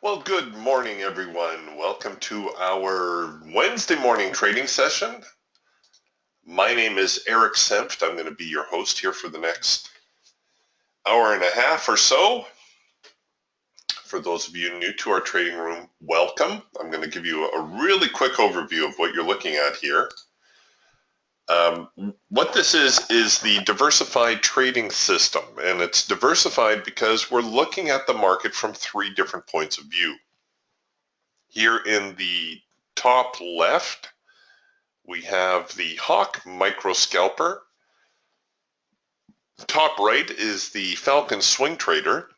Well, good morning, everyone. Welcome to our Wednesday morning trading session. My name is Eric Senft. I'm going to be your host here for the next hour and a half or so. For those of you new to our trading room, welcome. I'm going to give you a really quick overview of what you're looking at here. What this is the diversified trading system, and it's diversified because we're looking at the market from three different points of view. Here in the top left, we have the Hawk Micro Scalper. Top right is the Falcon Swing Trader.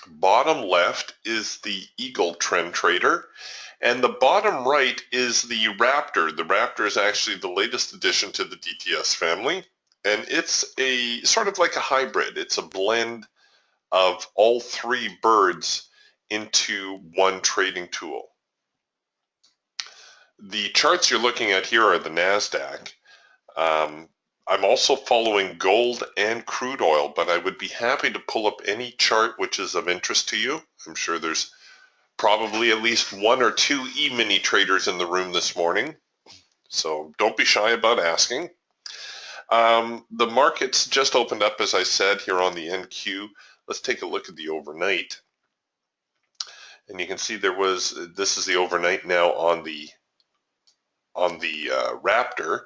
Bottom left is the Eagle Trend Trader. And the bottom right is the Raptor. The Raptor is actually the latest addition to the DTS family. And it's a sort of like a hybrid. It's a blend of all three birds into one trading tool. The charts you're looking at here are the NASDAQ. I'm also following gold and crude oil, but I would be happy to pull up any chart which is of interest to you. I'm sure there's probably at least one or two E-mini traders in the room this morning, so don't be shy about asking. The markets just opened up, as I said, here on the NQ. Let's take a look at the overnight. And you can see this is the overnight now on the Raptor.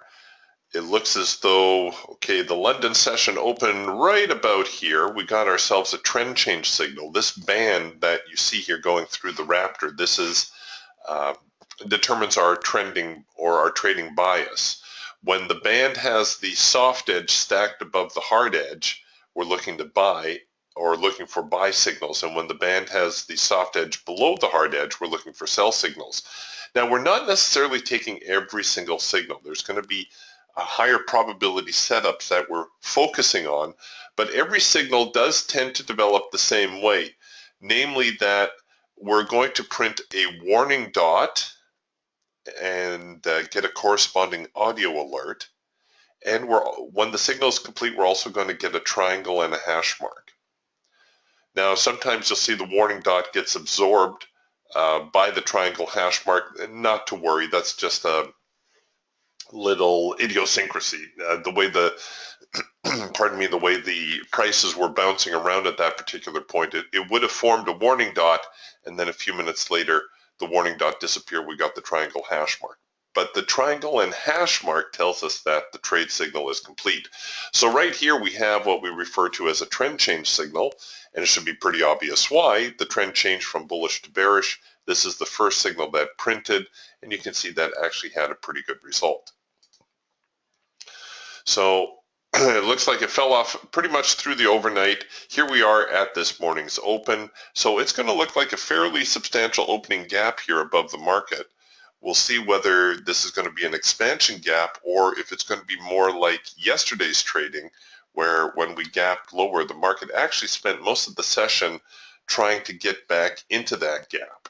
It looks as though, okay, the London session opened right about here. We got ourselves a trend change signal. This band that you see here going through the Raptor, this is determines our trending or our trading bias. When the band has the soft edge stacked above the hard edge, we're looking to buy or looking for buy signals. And when the band has the soft edge below the hard edge, we're looking for sell signals. Now, we're not necessarily taking every single signal. There's going to be a higher probability setups that we're focusing on, but every signal does tend to develop the same way, namely that we're going to print a warning dot and get a corresponding audio alert. And when the signal is complete, we're also going to get a triangle and a hash mark. Now, sometimes you'll see the warning dot gets absorbed by the triangle hash mark. Not to worry, that's just a little idiosyncrasy. The way the the way the prices were bouncing around at that particular point, it would have formed a warning dot, and then a few minutes later, the warning dot disappeared. We got the triangle hash mark. But the triangle and hash mark tells us that the trade signal is complete. So right here we have what we refer to as a trend change signal, and it should be pretty obvious why. The trend changed from bullish to bearish. This is the first signal that printed, and you can see that actually had a pretty good result. So it looks like it fell off pretty much through the overnight. Here we are at this morning's open. So it's going to look like a fairly substantial opening gap here above the market. We'll see whether this is going to be an expansion gap or if it's going to be more like yesterday's trading, where when we gapped lower, the market actually spent most of the session trying to get back into that gap.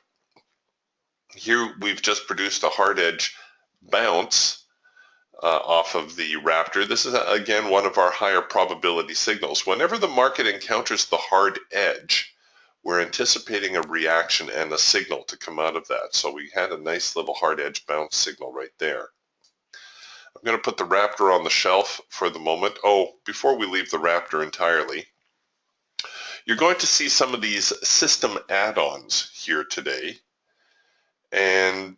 Here we've just produced a hard edge bounce off of the Raptor. This is, again, one of our higher probability signals. Whenever the market encounters the hard edge, we're anticipating a reaction and a signal to come out of that. So we had a nice little hard edge bounce signal right there. I'm going to put the Raptor on the shelf for the moment. Oh, before we leave the Raptor entirely, you're going to see some of these system add-ons here today. And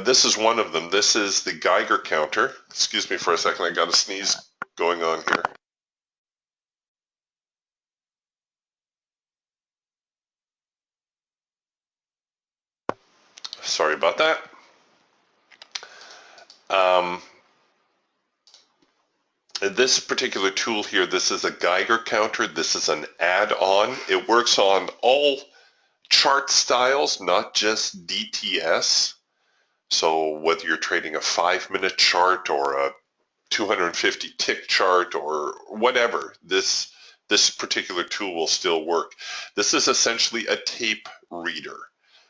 this is one of them. This is the Geiger counter. Excuse me for a second. I got a sneeze going on here. Sorry about that. This particular tool here, this is a Geiger counter. This is an add-on. It works on all chart styles, not just DTS. So whether you're trading a 5-minute chart or a 250 tick chart or whatever, this particular tool will still work. This is essentially a tape reader.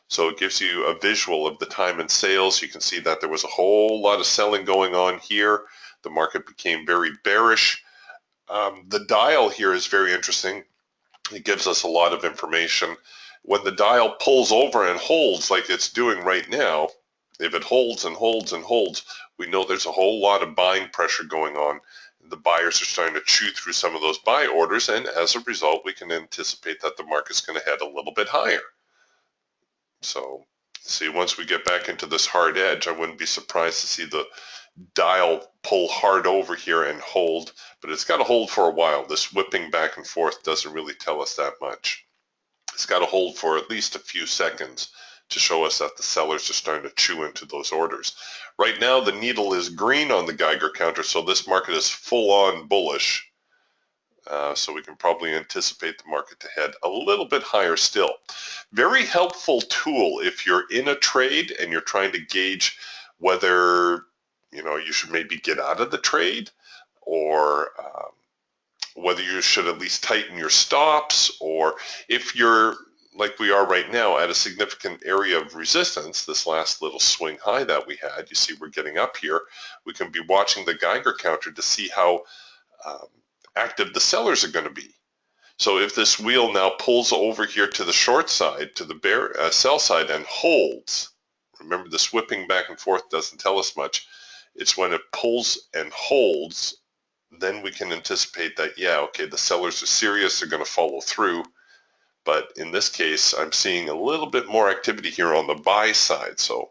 So it gives you a visual of the time and sales. You can see that there was a whole lot of selling going on here. The market became very bearish. The dial here is very interesting. It gives us a lot of information. When the dial pulls over and holds like it's doing right now, if it holds and holds and holds, we know there's a whole lot of buying pressure going on. The buyers are starting to chew through some of those buy orders, and as a result, we can anticipate that the market's going to head a little bit higher. So, see, once we get back into this hard edge, I wouldn't be surprised to see the dial pull hard over here and hold, but it's got to hold for a while. This whipping back and forth doesn't really tell us that much. It's got to hold for at least a few seconds to show us that the sellers are starting to chew into those orders. Right now, the needle is green on the Geiger counter, so this market is full-on bullish. So we can probably anticipate the market to head a little bit higher still. Very helpful tool if you're in a trade and you're trying to gauge whether you should maybe get out of the trade, or whether you should at least tighten your stops, or if you're like we are right now at a significant area of resistance, this last little swing high that we had, you see we're getting up here, we can be watching the Geiger counter to see how active the sellers are going to be. So if this wheel now pulls over here to the short side, to the sell side, and holds, remember this whipping back and forth doesn't tell us much, it's when it pulls and holds, then we can anticipate that, yeah, okay, the sellers are serious, they're going to follow through. But in this case, I'm seeing a little bit more activity here on the buy side. So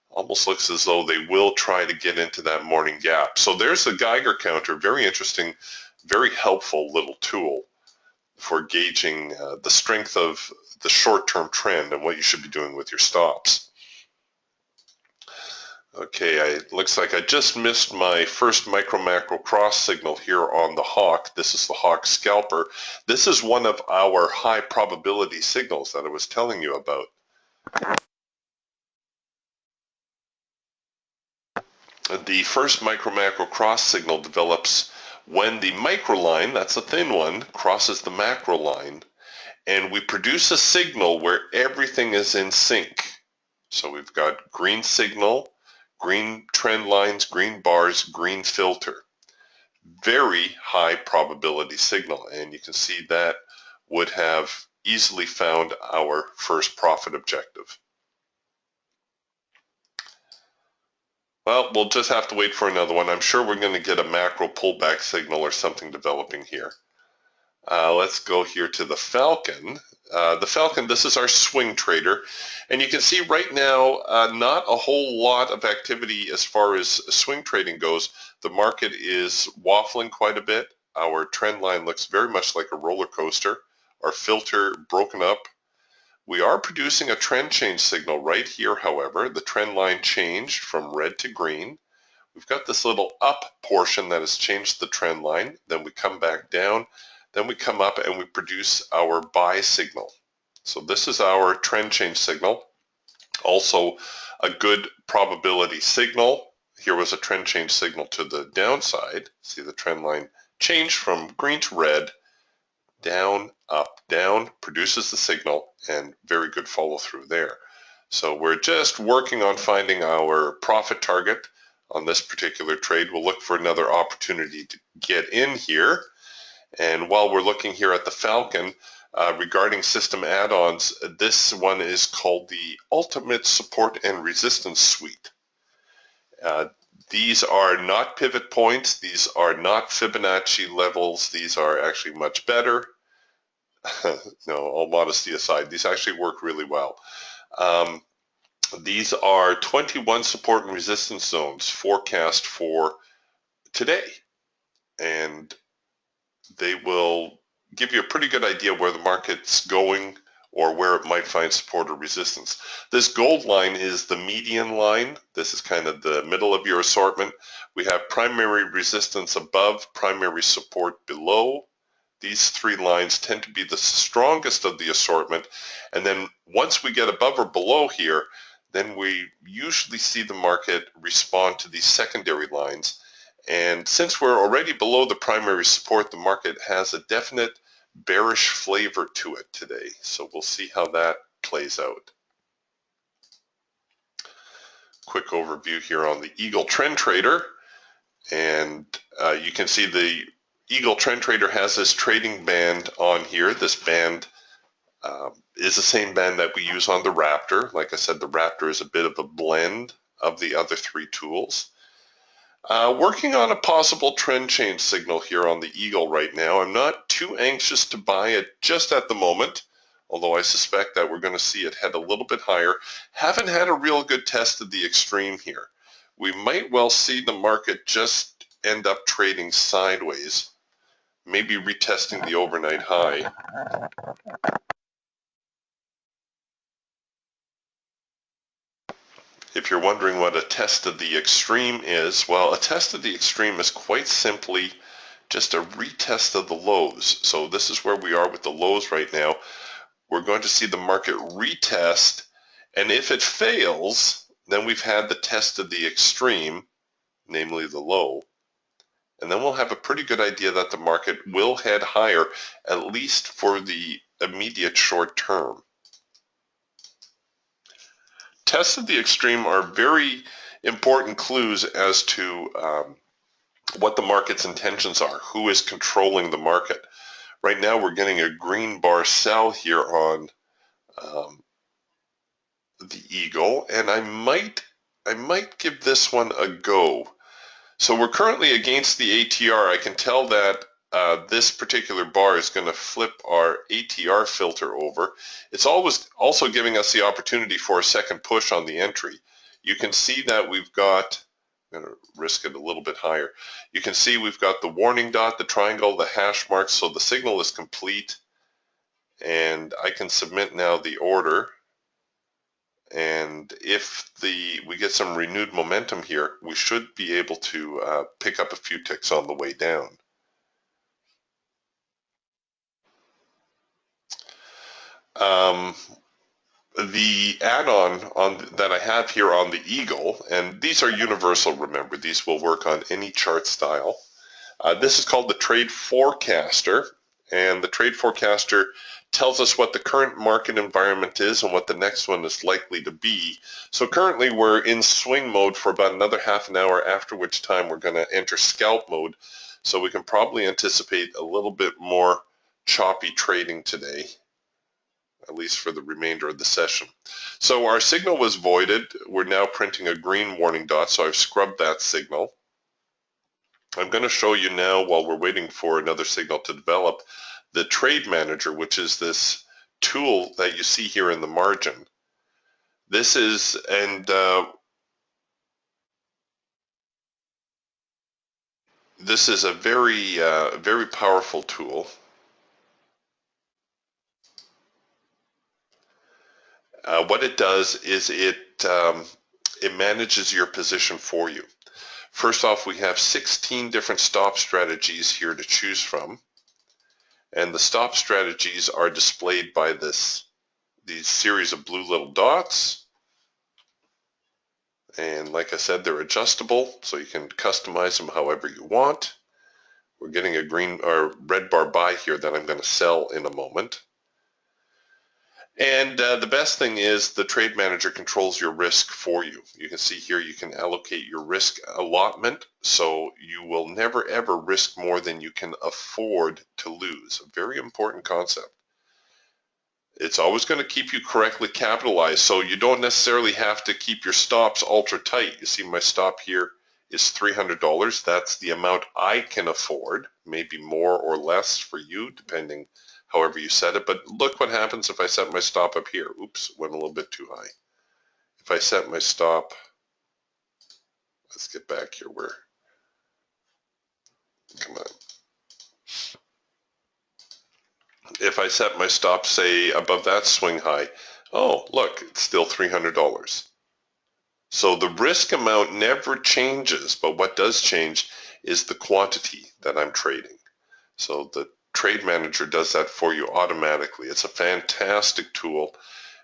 almost looks as though they will try to get into that morning gap. So there's the Geiger counter, very interesting, very helpful little tool for gauging the strength of the short-term trend and what you should be doing with your stops. Okay, looks like I just missed my first micro-macro cross signal here on the Hawk. This is the Hawk scalper. This is one of our high probability signals that I was telling you about. The first micro-macro cross signal develops when the micro line, that's a thin one, crosses the macro line, and we produce a signal where everything is in sync. So we've got green signal, green trend lines, green bars, green filter. Very high probability signal, and you can see that would have easily found our first profit objective. Well, we'll just have to wait for another one. I'm sure we're going to get a macro pullback signal or something developing here. Let's go here to the Falcon. The Falcon, this is our swing trader, and you can see right now not a whole lot of activity as far as swing trading goes. The market is waffling quite a bit. Our trend line looks very much like a roller coaster. Our filter broken up. We are producing a trend change signal right here, however. The trend line changed from red to green. We've got this little up portion that has changed the trend line. Then we come back down. Then we come up and we produce our buy signal. So this is our trend change signal. Also a good probability signal. Here was a trend change signal to the downside. See the trend line changed from green to red, down, up, down, produces the signal, and very good follow through there. So we're just working on finding our profit target on this particular trade. We'll look for another opportunity to get in here. And while we're looking here at the Falcon, regarding system add-ons, this one is called the Ultimate Support and Resistance Suite. These are not pivot points. These are not Fibonacci levels. These are actually much better. No, all modesty aside, these actually work really well. These are 21 support and resistance zones forecast for today. And they will give you a pretty good idea where the market's going or where it might find support or resistance. This gold line is the median line. This is kind of the middle of your assortment. We have primary resistance above, primary support below. These three lines tend to be the strongest of the assortment. And then once we get above or below here, then we usually see the market respond to these secondary lines. And since we're already below the primary support, the market has a definite bearish flavor to it today. So we'll see how that plays out. Quick overview here on the Eagle Trend Trader. And you can see the Eagle Trend Trader has this trading band on here. This band is the same band that we use on the Raptor. Like I said, the Raptor is a bit of a blend of the other three tools. Working on a possible trend change signal here on the Eagle right now. I'm not too anxious to buy it just at the moment, although I suspect that we're going to see it head a little bit higher. Haven't had a real good test of the extreme here. We might well see the market just end up trading sideways, maybe retesting the overnight high. If you're wondering what a test of the extreme is, well, a test of the extreme is quite simply just a retest of the lows. So this is where we are with the lows right now. We're going to see the market retest, and if it fails, then we've had the test of the extreme, namely the low, and then we'll have a pretty good idea that the market will head higher, at least for the immediate short term. Tests of the extreme are very important clues as to what the market's intentions are, who is controlling the market. Right now we're getting a green bar sell here on the Eagle, and I might give this one a go. So we're currently against the ATR. I can tell that this particular bar is going to flip our ATR filter over. It's always also giving us the opportunity for a second push on the entry. You can see that we've got, I'm going to risk it a little bit higher. You can see we've got the warning dot, the triangle, the hash marks, so the signal is complete. And I can submit now the order. And if we get some renewed momentum here, we should be able to pick up a few ticks on the way down. The add-on that I have here on the Eagle, and these are universal, remember, these will work on any chart style. This is called the Trade Forecaster, and the Trade Forecaster tells us what the current market environment is and what the next one is likely to be. So currently we're in swing mode for about another half an hour, after which time we're going to enter scalp mode. So we can probably anticipate a little bit more choppy trading today, at least for the remainder of the session. So our signal was voided. We're now printing a green warning dot, so I've scrubbed that signal. I'm going to show you now, while we're waiting for another signal to develop, the Trade Manager, which is this tool that you see here in the margin. This is, this is a very powerful tool. What it does is it manages your position for you. First off, we have 16 different stop strategies here to choose from. And the stop strategies are displayed by these series of blue little dots. And like I said, they're adjustable, so you can customize them however you want. We're getting a green or red bar buy here that I'm going to sell in a moment. And the best thing is the Trade Manager controls your risk for you. You can see here you can allocate your risk allotment, so you will never ever risk more than you can afford to lose. A very important concept. It's always going to keep you correctly capitalized, so you don't necessarily have to keep your stops ultra tight. You see my stop here is $300. That's the amount I can afford, maybe more or less for you, depending however you set it. But look what happens if I set my stop up here. Oops, went a little bit too high. If I set my stop, let's get back here where, come on. If I set my stop, say, above that swing high, oh, look, it's still $300. So the risk amount never changes, but what does change is the quantity that I'm trading. So the Trade Manager does that for you automatically. It's a fantastic tool.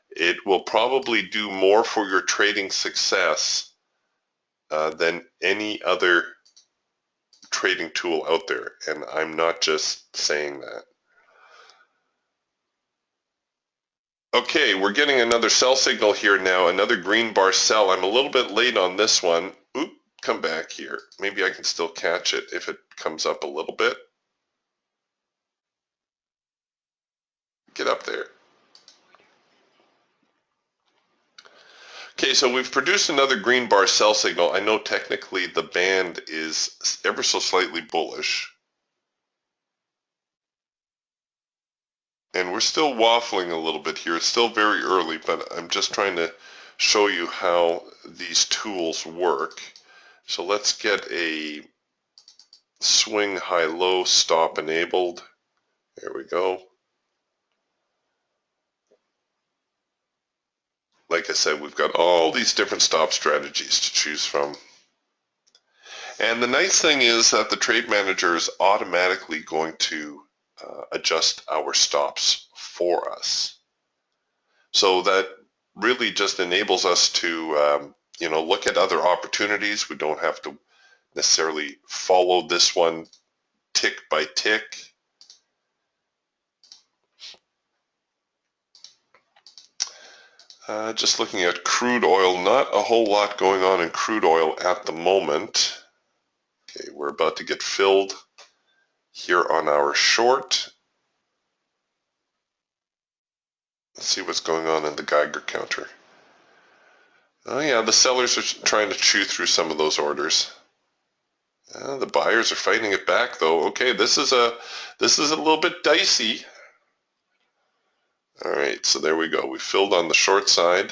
It will probably do more for your trading success than any other trading tool out there. And I'm not just saying that. Okay, we're getting another sell signal here now, another green bar sell. I'm a little bit late on this one. Oop, come back here. Maybe I can still catch it if it comes up a little bit. Get up there. Okay, so we've produced another green bar sell signal. I know technically the band is ever so slightly bullish. And we're still waffling a little bit here. It's still very early, but I'm just trying to show you how these tools work. So let's get a swing high-low stop enabled. There we go. Like I said, we've got all these different stop strategies to choose from. And the nice thing is that the trade manager is automatically going to adjust our stops for us. So that really just enables us to look at other opportunities. We don't have to necessarily follow this one tick by tick. Just looking at crude oil, not a whole lot going on in crude oil at the moment. Okay, we're about to get filled here on our short. Let's see what's going on in the Geiger counter. Oh yeah, the sellers are trying to chew through some of those orders. The buyers are fighting it back though. Okay, this is a little bit dicey. All right, so there we go. We filled on the short side.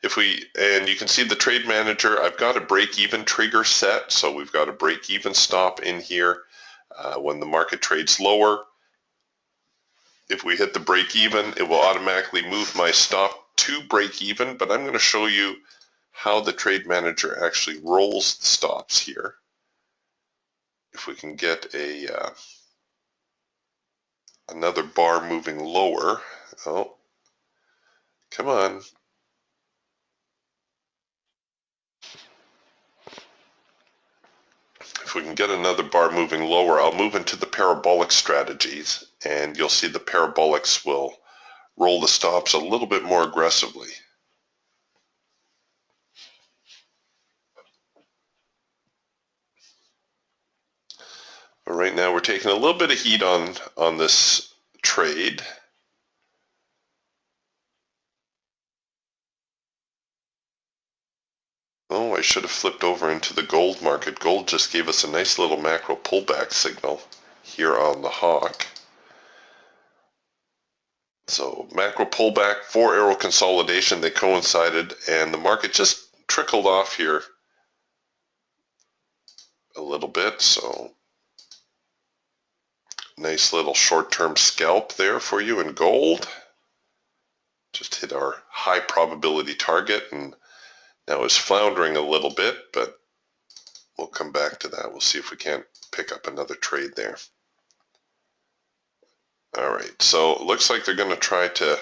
And you can see the trade manager, I've got a break-even trigger set, so we've got a break-even stop in here. When the market trades lower, if we hit the break-even, it will automatically move my stop to break-even, but I'm going to show you how the trade manager actually rolls the stops here. If we can get another bar moving lower. Oh, come on. If we can get another bar moving lower, I'll move into the parabolic strategies, and you'll see the parabolics will roll the stops a little bit more aggressively. But right now we're taking a little bit of heat on this trade. Oh, I should have flipped over into the gold market. Gold just gave us a nice little macro pullback signal here on the hawk. So macro pullback, 4-arrow consolidation, they coincided, and the market just trickled off here a little bit. So nice little short-term scalp there for you in gold. Just hit our high probability target, and now is floundering a little bit, but we'll come back to that. We'll see if we can't pick up another trade there. All right, so it looks like they're going to try to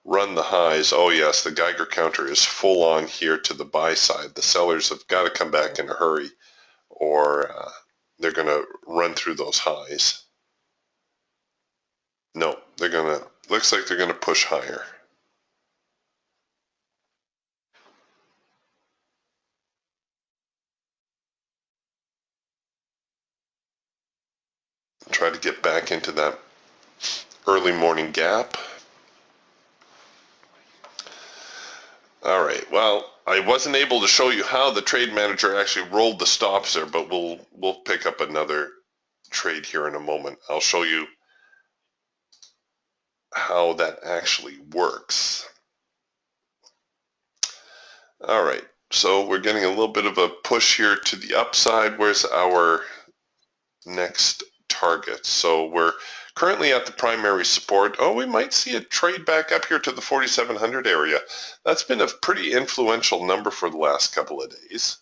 run the highs. Oh yes, the Geiger counter is full on here to the buy side. The sellers have got to come back in a hurry, or they're going to run through those highs. No, looks like they're going to push higher. Try to get back into that early morning gap. All right, well, I wasn't able to show you how the trade manager actually rolled the stops there, but we'll pick up another trade here in a moment. I'll show you how that actually works. All right, so we're getting a little bit of a push here to the upside. Where's our next target? So we're currently at the primary support. Oh, we might see a trade back up here to the 4,700 area. That's been a pretty influential number for the last couple of days.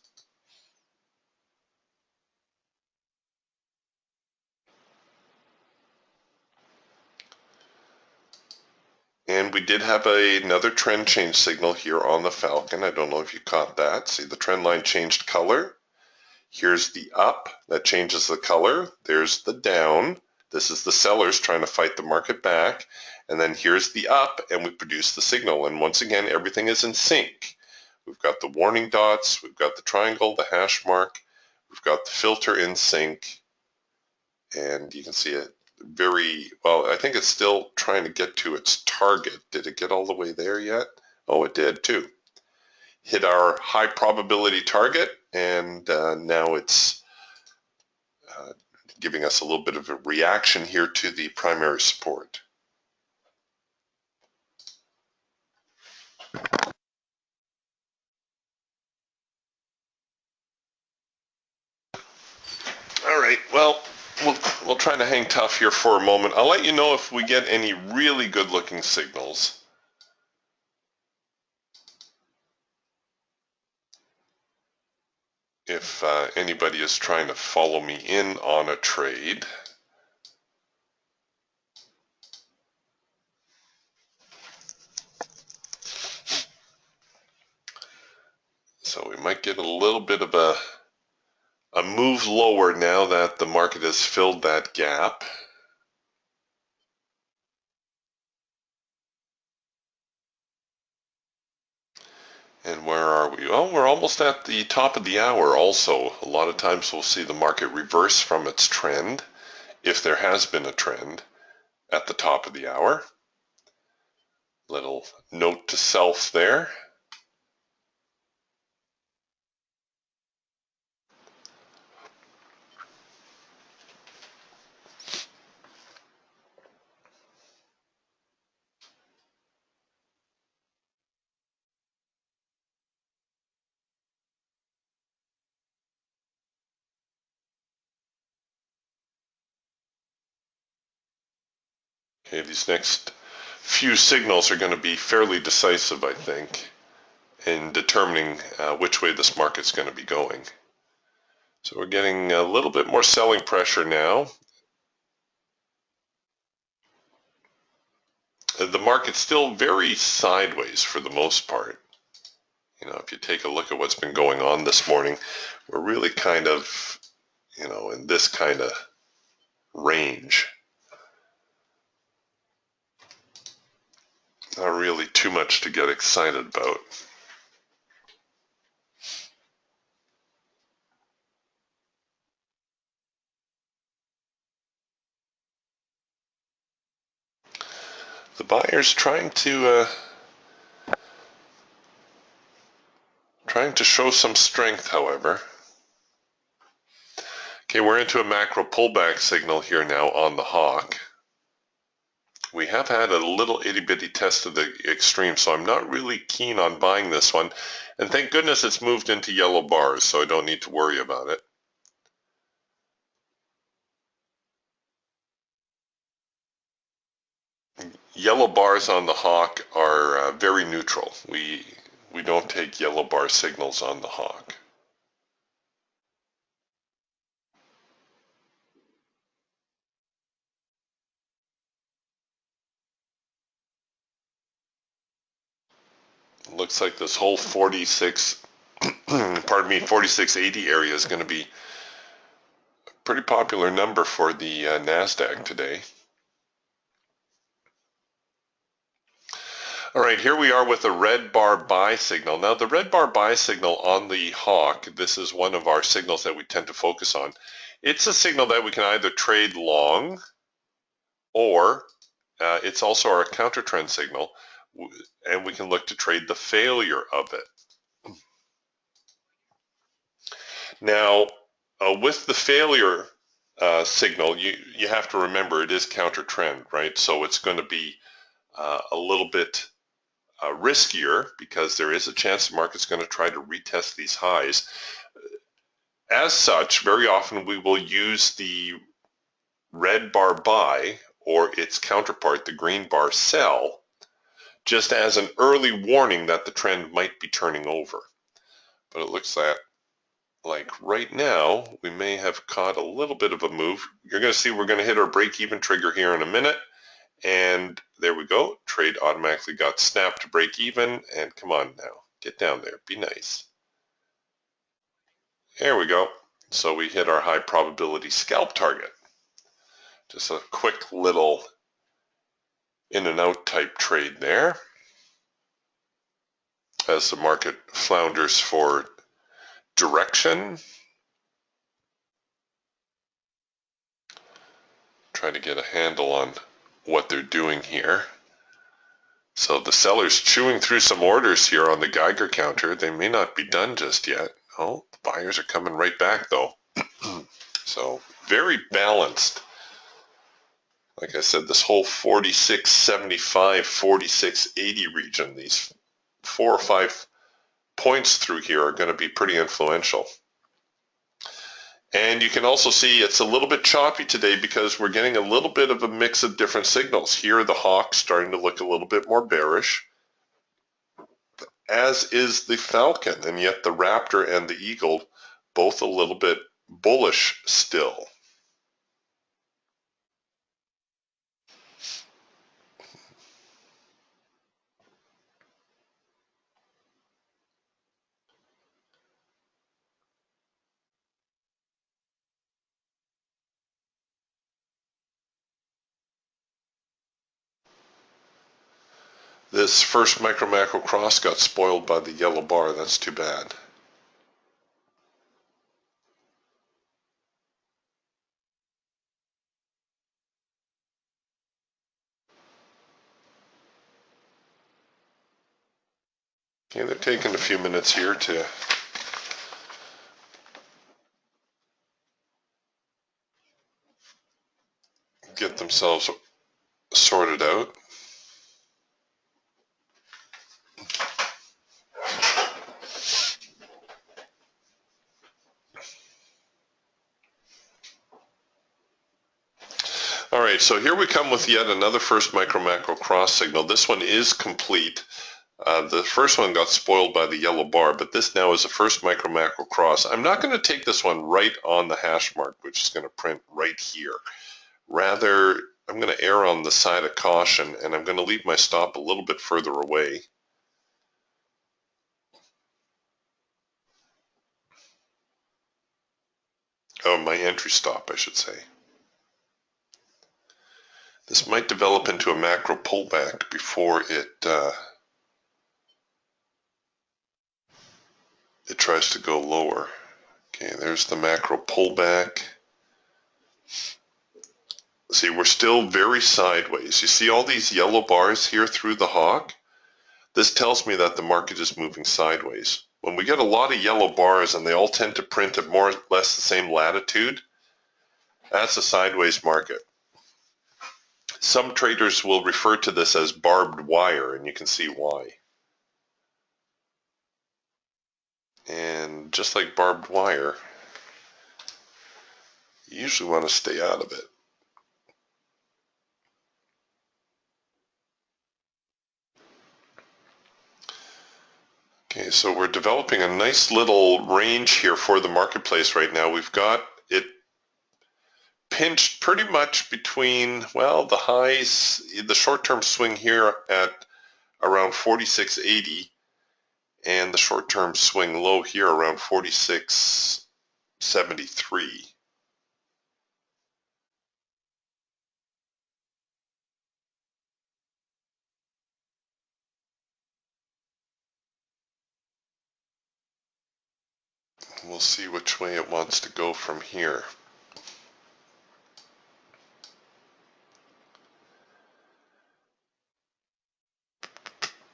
And we did have another trend change signal here on the Falcon. I don't know if you caught that. See, the trend line changed color. Here's the up, that changes the color. There's the down. This is the sellers trying to fight the market back. And then here's the up, and we produce the signal. And once again, everything is in sync. We've got the warning dots, we've got the triangle, the hash mark, we've got the filter in sync. And you can see it very well. I think it's still trying to get to its target. Did it get all the way there yet? Oh, it did too. Hit our high probability target, and now it's giving us a little bit of a reaction here to the primary support. All right, well, we'll try to hang tough here for a moment. I'll let you know if we get any really good looking signals. If anybody is trying to follow me in on a trade. So we might get a little bit of a move lower now that the market has filled that gap. And where are we? Oh, we're almost at the top of the hour also. A lot of times we'll see the market reverse from its trend, if there has been a trend, at the top of the hour. Little note to self there. Okay, these next few signals are going to be fairly decisive, I think, in determining which way this market's going to be going. So we're getting a little bit more selling pressure now. The market's still very sideways for the most part. You know, if you take a look at what's been going on this morning, we're really kind of, you know, in this kind of range. Not really too much to get excited about. The buyer's trying to show some strength, however. Okay, we're into a macro pullback signal here now on the hawk. We have had a little itty-bitty test of the extreme, so I'm not really keen on buying this one. And thank goodness it's moved into yellow bars, so I don't need to worry about it. Yellow bars on the hawk are very neutral. We don't take yellow bar signals on the hawk. Looks like this whole 4680 area is going to be a pretty popular number for the NASDAQ today. All right, here we are with a red bar buy signal. Now the red bar buy signal on the hawk, this is one of our signals that we tend to focus on. It's a signal that we can either trade long, or it's also our counter trend signal, and we can look to trade the failure of it. Now, with the failure signal, you have to remember it is counter trend, right? So it's going to be a little bit riskier, because there is a chance the market's going to try to retest these highs. As such, very often we will use the red bar buy or its counterpart, the green bar sell, just as an early warning that the trend might be turning over. But it looks like right now we may have caught a little bit of a move. You're going to see we're going to hit our break-even trigger here in a minute. And there we go. Trade automatically got snapped to break even. And come on now, get down there. Be nice. There we go. So we hit our high probability scalp target. Just a quick little in and out type trade there, as the market flounders for direction. Try to get a handle on what they're doing here. So the seller's chewing through some orders here on the Geiger counter. They may not be done just yet. Oh, the buyers are coming right back though. So very balanced. Like I said, this whole 46.75, 46.80 region, these 4 or 5 points through here are going to be pretty influential. And you can also see it's a little bit choppy today because we're getting a little bit of a mix of different signals. Here the hawk starting to look a little bit more bearish, as is the falcon, and yet the raptor and the eagle both a little bit bullish still. This first micro macro cross got spoiled by the yellow bar. That's too bad. Okay, they're taking a few minutes here to get themselves sorted out. All right, so here we come with yet another first micro macro cross signal. This one is complete. The first one got spoiled by the yellow bar, but this now is a first micro macro cross. I'm not going to take this one right on the hash mark, which is going to print right here. Rather, I'm going to err on the side of caution, and I'm going to leave my stop a little bit further away. Oh, my entry stop, I should say. This might develop into a macro pullback before it tries to go lower. Okay, there's the macro pullback. See, we're still very sideways. You see all these yellow bars here through the hawk? This tells me that the market is moving sideways. When we get a lot of yellow bars and they all tend to print at more or less the same latitude, that's a sideways market. Some traders will refer to this as barbed wire, and you can see why. And just like barbed wire, you usually want to stay out of it. Okay, so we're developing a nice little range here for the marketplace right now. We've got it pinched pretty much between, well, the highs, the short-term swing here at around 46.80 and the short-term swing low here around 46.73. We'll see which way it wants to go from here.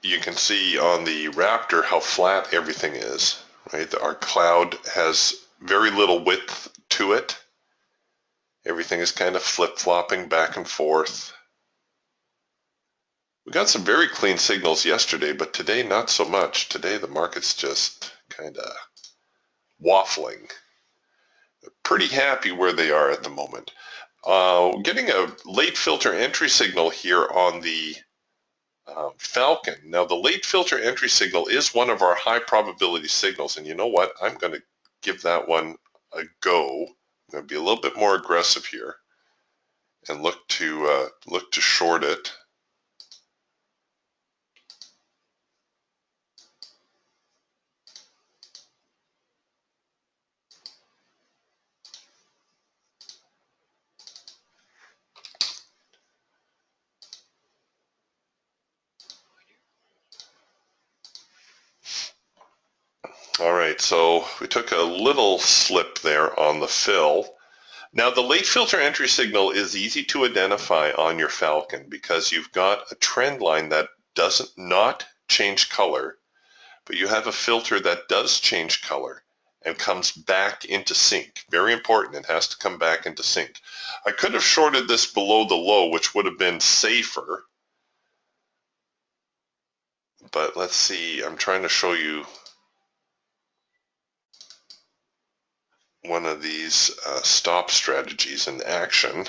You can see on the Raptor how flat everything is, right? Our cloud has very little width to it. Everything is kind of flip-flopping back and forth. We got some very clean signals yesterday, but today not so much. Today the market's just kind of waffling. Pretty happy where they are at the moment. Getting a late filter entry signal here on the Falcon. Now the late filter entry signal is one of our high probability signals, and you know what? I'm going to give that one a go. I'm going to be a little bit more aggressive here and look to short it. All right, so we took a little slip there on the fill. Now the late filter entry signal is easy to identify on your Falcon because you've got a trend line that doesn't not change color, but you have a filter that does change color and comes back into sync. Very important, it has to come back into sync. I could have shorted this below the low, which would have been safer, but let's see, I'm trying to show you one of these stop strategies in action.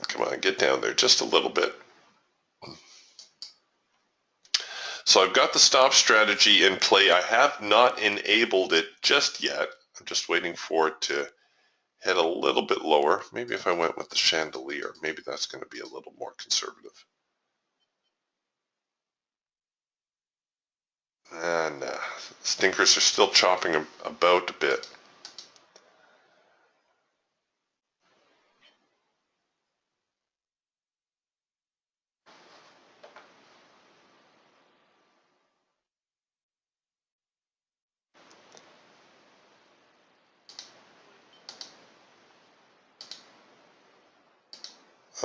Come on, get down there just a little bit. So I've got the stop strategy in play. I have not enabled it just yet. I'm just waiting for it to head a little bit lower. Maybe if I went with the chandelier, maybe that's going to be a little more conservative. And stinkers are still chopping about a bit.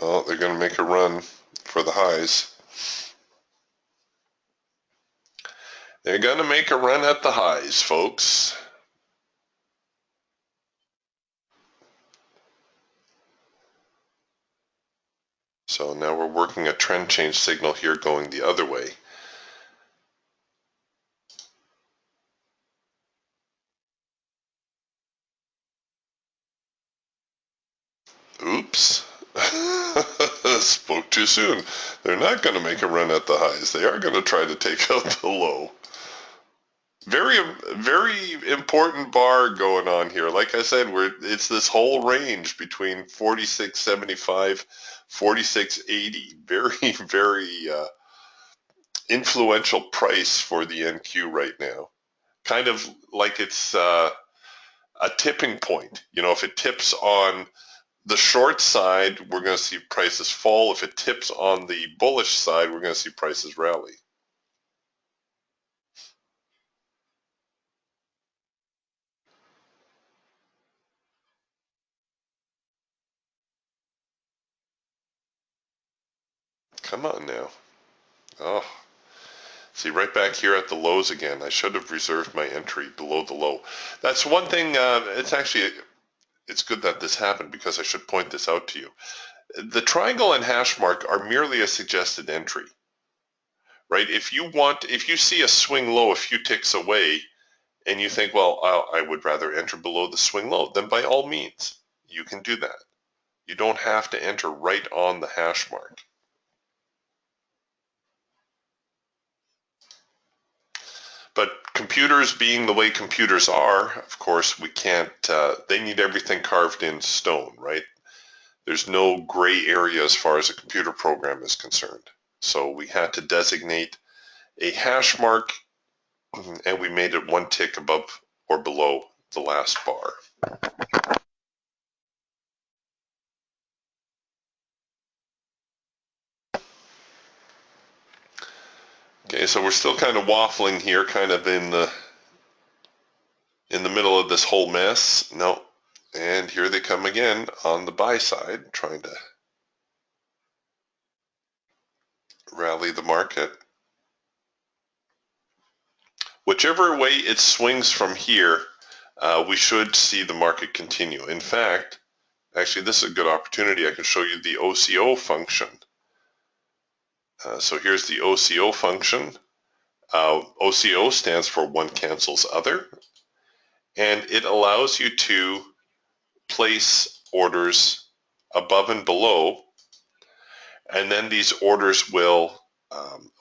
Oh, they're going to make a run for the highs. They're going to make a run at the highs, folks. So now we're working a trend change signal here going the other way. Oops. Spoke too soon. They're not going to make a run at the highs. They are going to try to take out the low. Very, very important bar going on here. Like I said, it's this whole range between 46.75, 46.80. Very, very influential price for the NQ right now. Kind of like it's a tipping point. You know, if it tips on the short side, we're going to see prices fall. If it tips on the bullish side, we're going to see prices rally. Come on now. Oh, see, right back here at the lows again. I should have reserved my entry below the low. That's one thing. It's good that this happened because I should point this out to you. The triangle and hash mark are merely a suggested entry, right? If you see a swing low a few ticks away, and you think, well, I would rather enter below the swing low, then by all means, you can do that. You don't have to enter right on the hash mark. But computers being the way computers are, of course, we can't, they need everything carved in stone, right? There's no gray area as far as a computer program is concerned. So we had to designate a hash mark, and we made it one tick above or below the last bar. Okay, so we're still kind of waffling here, kind of in the middle of this whole mess. No, and here they come again on the buy side, trying to rally the market. Whichever way it swings from here, we should see the market continue. In fact, actually, this is a good opportunity. I can show you the OCO function. So here's the OCO function. OCO stands for one cancels other, and it allows you to place orders above and below, and then these orders will,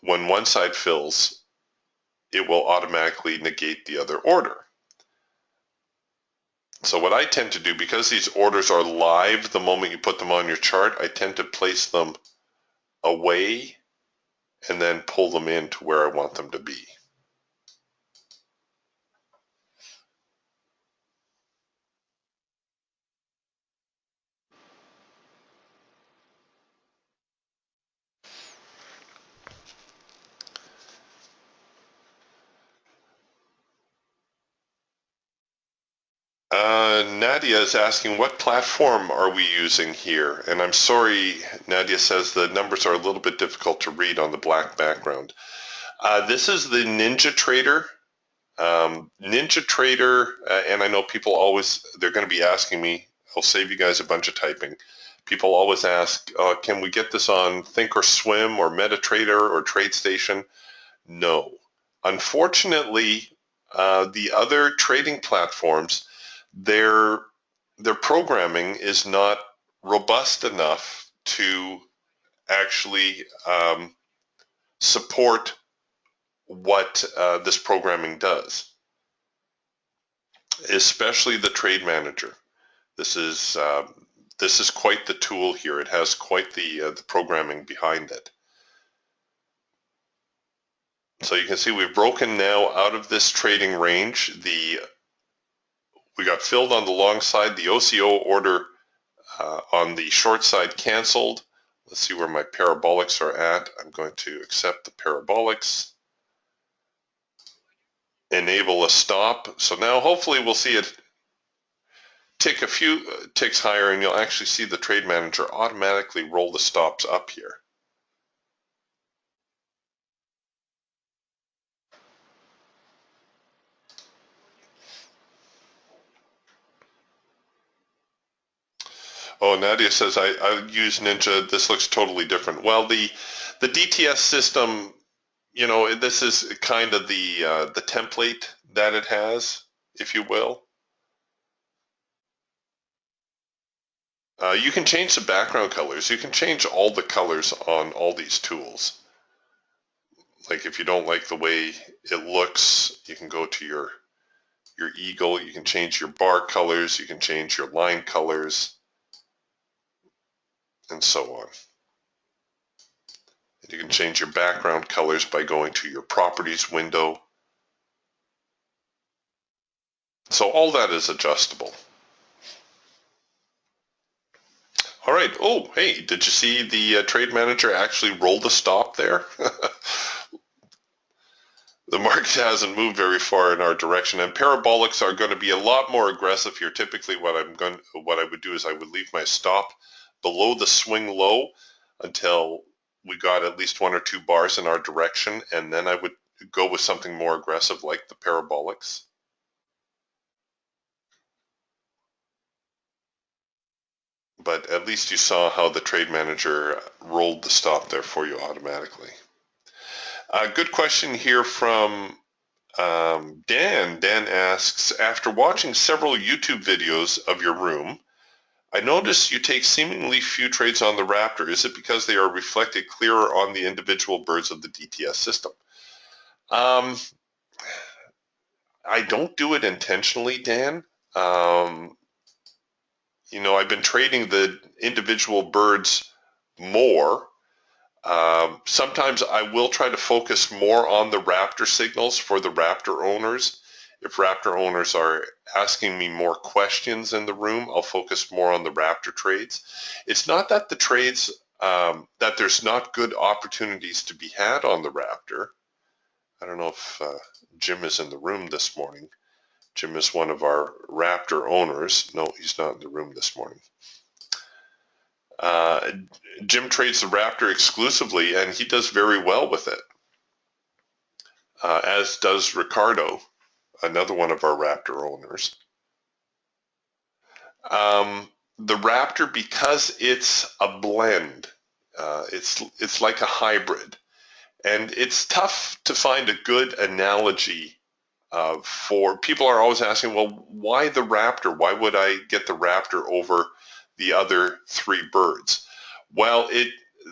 when one side fills, it will automatically negate the other order. So what I tend to do, because these orders are live the moment you put them on your chart, I tend to place them away and then pull them in to where I want them to be. Nadia is asking, what platform are we using here? And I'm sorry, Nadia says the numbers are a little bit difficult to read on the black background. This is the NinjaTrader. NinjaTrader, and I know people always, they're going to be asking me, I'll save you guys a bunch of typing. People always ask, can we get this on Thinkorswim or MetaTrader or TradeStation? No. Unfortunately, the other trading platforms, their programming is not robust enough to actually support what this programming does, especially the Trade Manager. This is quite the tool here. It has quite the programming behind it. So you can see we've broken now out of this trading range. We got filled on the long side. The OCO order on the short side canceled. Let's see where my parabolics are at. I'm going to accept the parabolics. Enable a stop. So now hopefully we'll see it tick a few ticks higher, and you'll actually see the Trade Manager automatically roll the stops up here. Oh, Nadia says, I use Ninja. This looks totally different. Well, the DTS system, you know, this is kind of the template that it has, if you will. You can change the background colors. You can change all the colors on all these tools. Like if you don't like the way it looks, you can go to your eagle. You can change your bar colors. You can change your line colors, and so on. And you can change your background colors by going to your properties window. So all that is adjustable. All right. Oh, hey, did you see the Trade Manager actually roll the stop there? The market hasn't moved very far in our direction, and parabolics are going to be a lot more aggressive here. Typically, what I would do is I would leave my stop below the swing low until we got at least 1 or 2 bars in our direction, and then I would go with something more aggressive like the parabolics. But at least you saw how the Trade Manager rolled the stop there for you automatically. Good question here from Dan. Dan asks, after watching several YouTube videos of your room, I noticed you take seemingly few trades on the Raptor. Is it because they are reflected clearer on the individual birds of the DTS system? I don't do it intentionally, Dan. You know, I've been trading the individual birds more. Sometimes I will try to focus more on the Raptor signals for the Raptor owners. If Raptor owners are asking me more questions in the room, I'll focus more on the Raptor trades. It's not that the trades, that there's not good opportunities to be had on the Raptor. I don't know if Jim is in the room this morning. Jim is one of our Raptor owners. No, he's not in the room this morning. Jim trades the Raptor exclusively, and he does very well with it, as does Ricardo, another one of our Raptor owners. The Raptor, because it's a blend, it's like a hybrid, and it's tough to find a good analogy for people are always asking, well, why the Raptor? Why would I get the Raptor over the other 3 birds? Well,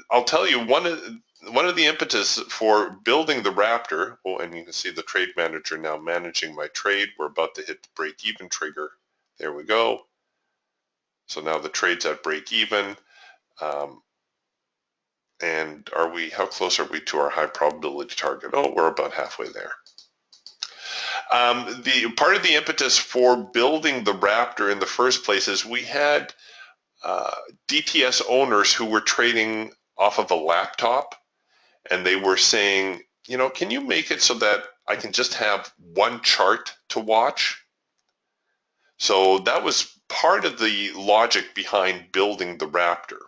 I'll tell you, one of the impetus for building the Raptor, oh, and you can see the Trade Manager now managing my trade. We're about to hit the break-even trigger. There we go. So now the trade's at break-even. And how close are we to our high probability target? Oh, we're about halfway there. The part of the impetus for building the Raptor in the first place is we had DTS owners who were trading off of a laptop, and they were saying, you know, can you make it so that I can just have one chart to watch? So that was part of the logic behind building the Raptor.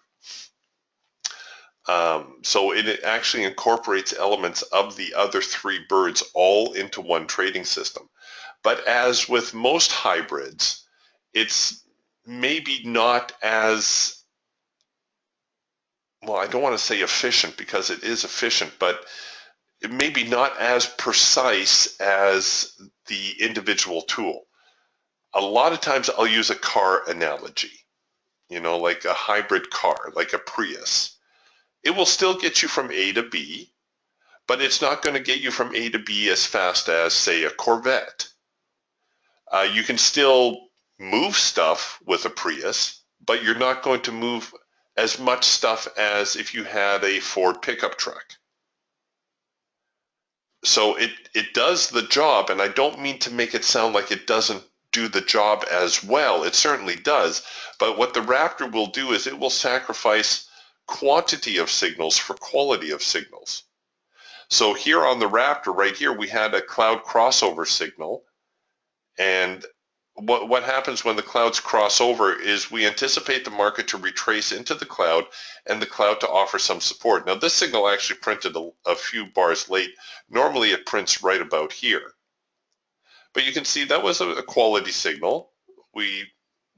So it actually incorporates elements of the other three birds all into one trading system. But as with most hybrids, it's maybe not as, well, I don't want to say efficient because it is efficient, but it may be not as precise as the individual tool. A lot of times I'll use a car analogy, like a hybrid car, like a Prius. It will still get you from A to B, but it's not going to get you from A to B as fast as, say, a Corvette. You can still move stuff with a Prius, but you're not going to move as much stuff as if you had a Ford pickup truck. So it does the job, and I don't mean to make it sound like it doesn't do the job as well. It certainly does. But what the Raptor will do is it will sacrifice quantity of signals for quality of signals. So here on the Raptor right here, we had a cloud crossover signal. And what happens when the clouds cross over is we anticipate the market to retrace into the cloud and the cloud to offer some support. Now this signal actually printed a few bars late. Normally it prints right about here. But you can see that was a quality signal. We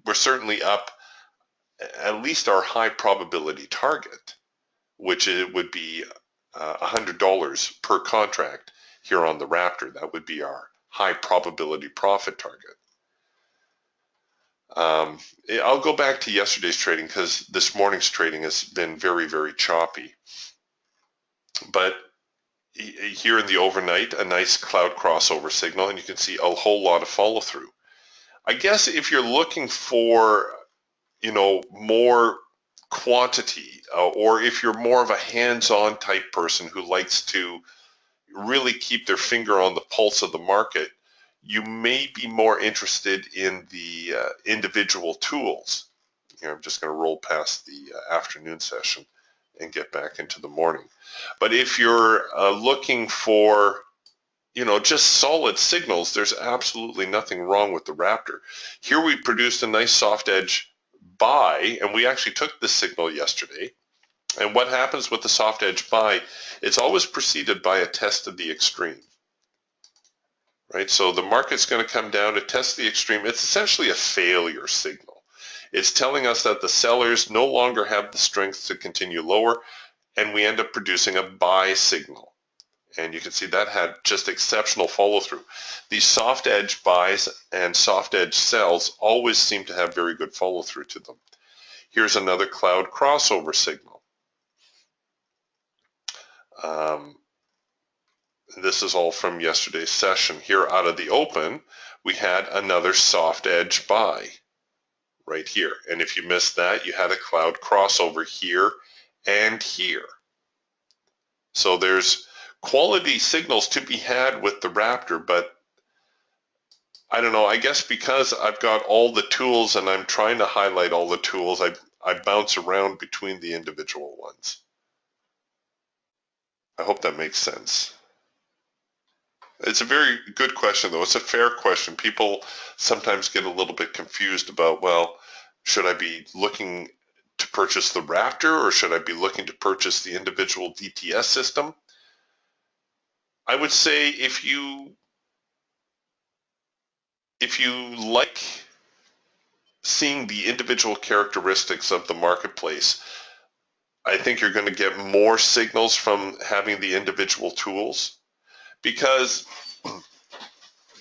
were certainly up at least our high probability target, which it would be $100 per contract here on the Raptor. That would be our high probability profit target. I'll go back to yesterday's trading because this morning's trading has been very, very choppy. But here in the overnight, a nice cloud crossover signal, and you can see a whole lot of follow through. I guess if you're looking for, more quantity, or if you're more of a hands-on type person who likes to really keep their finger on the pulse of the market, you may be more interested in the individual tools. Here, I'm just going to roll past the afternoon session and get back into the morning. But if you're looking for, just solid signals, there's absolutely nothing wrong with the Raptor. Here we produced a nice soft edge buy, and we actually took this signal yesterday. And what happens with the soft edge buy, it's always preceded by a test of the extreme. Right? So the market's going to come down to test the extreme. It's essentially a failure signal. It's telling us that the sellers no longer have the strength to continue lower, and we end up producing a buy signal. And you can see that had just exceptional follow through. These soft edge buys and soft edge sells always seem to have very good follow through to them. Here's another cloud crossover signal. This is all from yesterday's session. Here out of the open, we had another soft edge buy right here. And if you missed that, you had a cloud crossover here and here. So there's quality signals to be had with the Raptor, but I don't know, I guess because I've got all the tools and I'm trying to highlight all the tools, I bounce around between the individual ones. I hope that makes sense. It's a very good question, though. It's a fair question. People sometimes get a little bit confused about, well, should I be looking to purchase the Raptor or should I be looking to purchase the individual DTS system? I would say if you like seeing the individual characteristics of the marketplace, I think you're going to get more signals from having the individual tools. Because,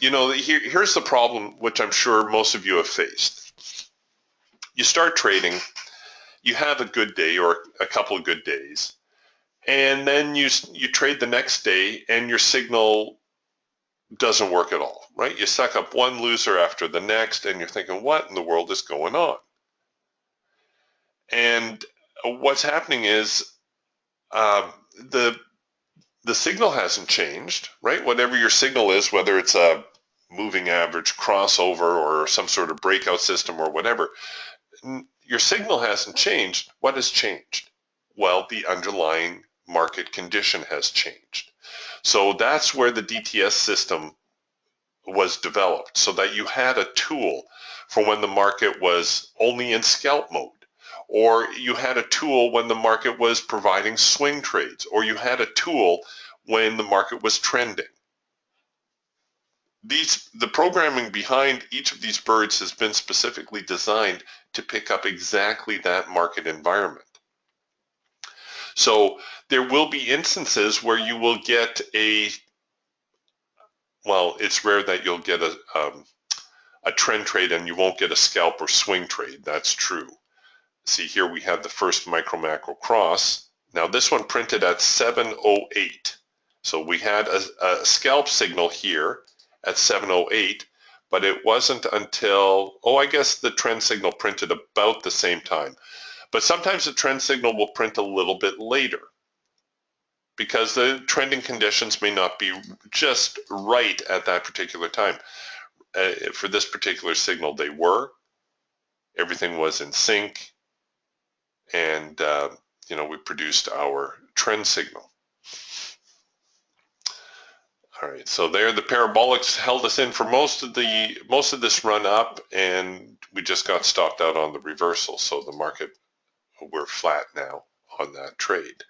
here's the problem, which I'm sure most of you have faced. You start trading, you have a good day or a couple of good days, and then you trade the next day and your signal doesn't work at all, right? You suck up one loser after the next and you're thinking, what in the world is going on? And what's happening is the signal hasn't changed, right? Whatever your signal is, whether it's a moving average crossover or some sort of breakout system or whatever, your signal hasn't changed. What has changed? Well, the underlying market condition has changed. So that's where the DTS system was developed so that you had a tool for when the market was only in scalp mode, or you had a tool when the market was providing swing trades, or you had a tool when the market was trending. The programming behind each of these birds has been specifically designed to pick up exactly that market environment. So there will be instances where you will get well, it's rare that you'll get a trend trade and you won't get a scalp or swing trade. That's true. See, here we have the first micro macro cross. Now this one printed at 708. So we had a scalp signal here at 708, but it wasn't until, I guess the trend signal printed about the same time. But sometimes the trend signal will print a little bit later because the trending conditions may not be just right at that particular time. For this particular signal, they were. Everything was in sync, and we produced our trend signal. All right, so there the parabolics held us in for most of this run up, and we just got stopped out on the reversal. So the market, we're flat now on that trade.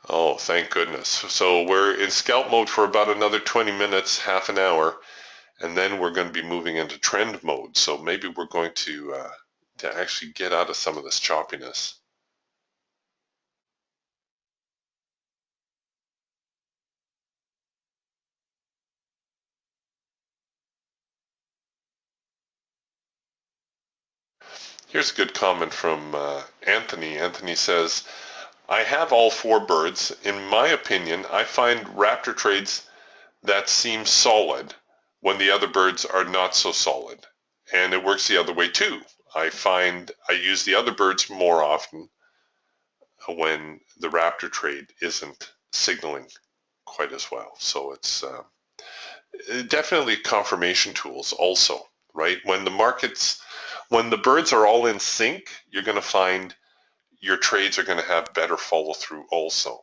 Oh, thank goodness. So we're in scalp mode for about another 20 minutes, half an hour, and then we're going to be moving into trend mode. So maybe we're going to actually get out of some of this choppiness. Here's a good comment from Anthony. Anthony says, I have all four birds. In my opinion, I find raptor trades that seem solid when the other birds are not so solid. And it works the other way too. I find I use the other birds more often when the raptor trade isn't signaling quite as well. So it's definitely confirmation tools also, right? When the birds are all in sync, you're going to find your trades are going to have better follow through also.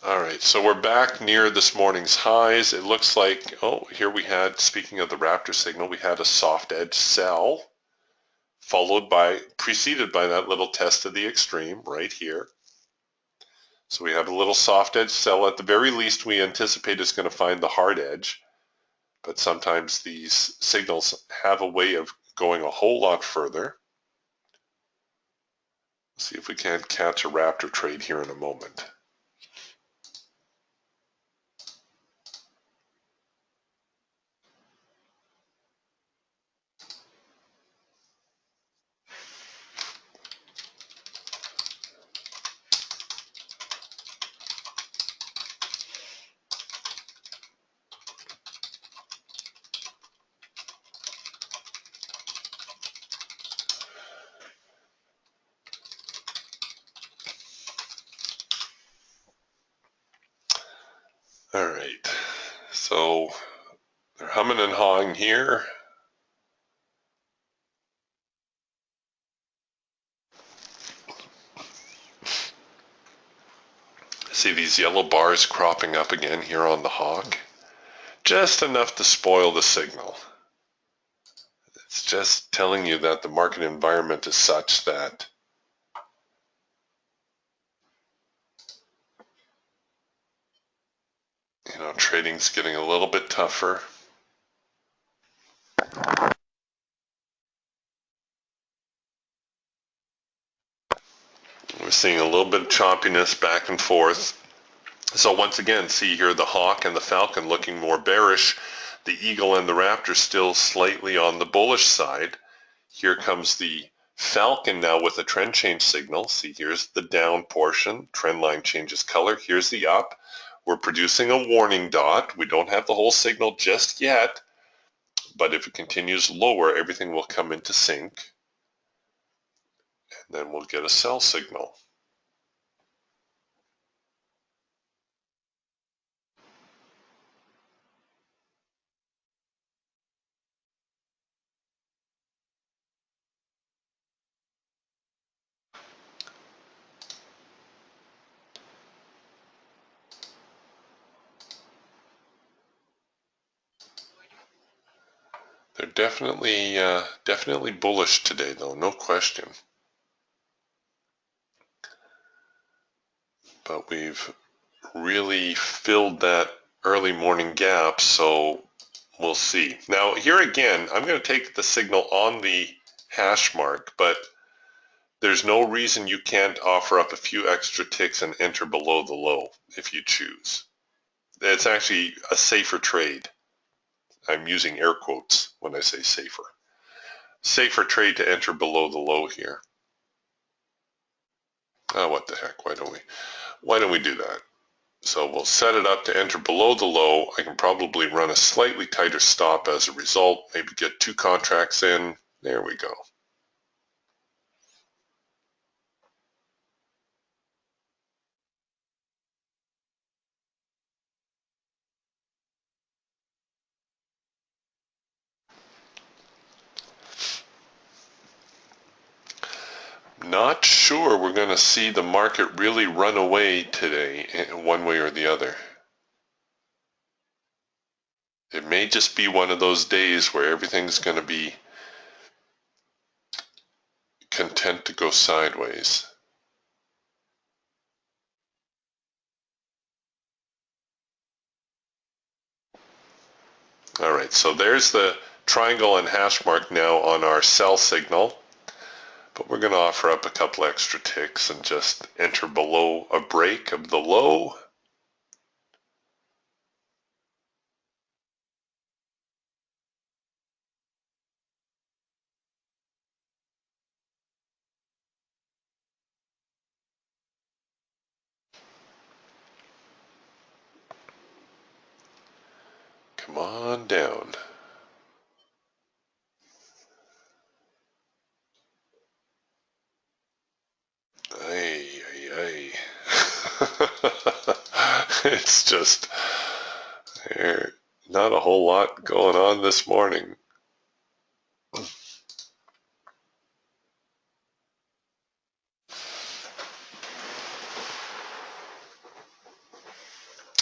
All right, so we're back near this morning's highs. It looks like, here we had, speaking of the raptor signal, we had a soft edge sell, preceded by that little test of the extreme right here. So we have a little soft edge sell. At the very least, we anticipate it's going to find the hard edge, but sometimes these signals have a way of going a whole lot further. Let's see if we can't catch a raptor trade here in a moment. All right, so they're humming and hawing here. See these yellow bars cropping up again here on the hawk? Just enough to spoil the signal. It's just telling you that the market environment is such that trading's getting a little bit tougher. We're seeing a little bit of choppiness back and forth. So once again, see here the hawk and the falcon looking more bearish. The eagle and the raptor still slightly on the bullish side. Here comes the falcon now with a trend change signal. See, here's the down portion. Trend line changes color. Here's the up. We're producing a warning dot. We don't have the whole signal just yet, but if it continues lower, everything will come into sync, and then we'll get a sell signal. definitely bullish today, though, no question. But we've really filled that early morning gap, so we'll see. Now, here again, I'm going to take the signal on the hash mark, but there's no reason you can't offer up a few extra ticks and enter below the low if you choose. It's actually a safer trade. I'm using air quotes when I say safer. Safer trade to enter below the low here. Oh, what the heck? Why don't we do that? So we'll set it up to enter below the low. I can probably run a slightly tighter stop as a result, maybe get 2 contracts in. There we go. Not sure we're going to see the market really run away today, one way or the other. It may just be one of those days where everything's going to be content to go sideways. All right, so there's the triangle and hash mark now on our sell signal. But we're going to offer up a couple extra ticks and just enter below a break of the low. Come on down. Ay, ay, ay. It's just not a whole lot going on this morning.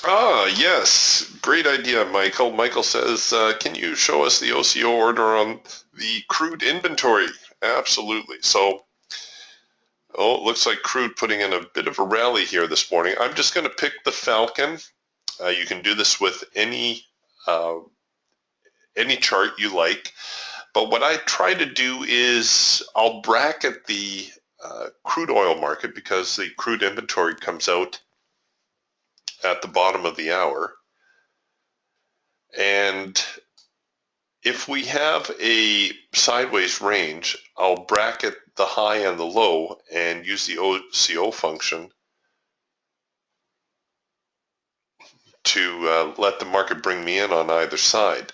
Ah, yes. Great idea, Michael. Michael says, can you show us the OCO order on the crude inventory? Absolutely. So, it looks like crude putting in a bit of a rally here this morning. I'm just going to pick the Falcon. You can do this with uh, any chart you like. But what I try to do is I'll bracket the crude oil market because the crude inventory comes out at the bottom of the hour. And if we have a sideways range, I'll bracket the high and the low and use the OCO function to let the market bring me in on either side.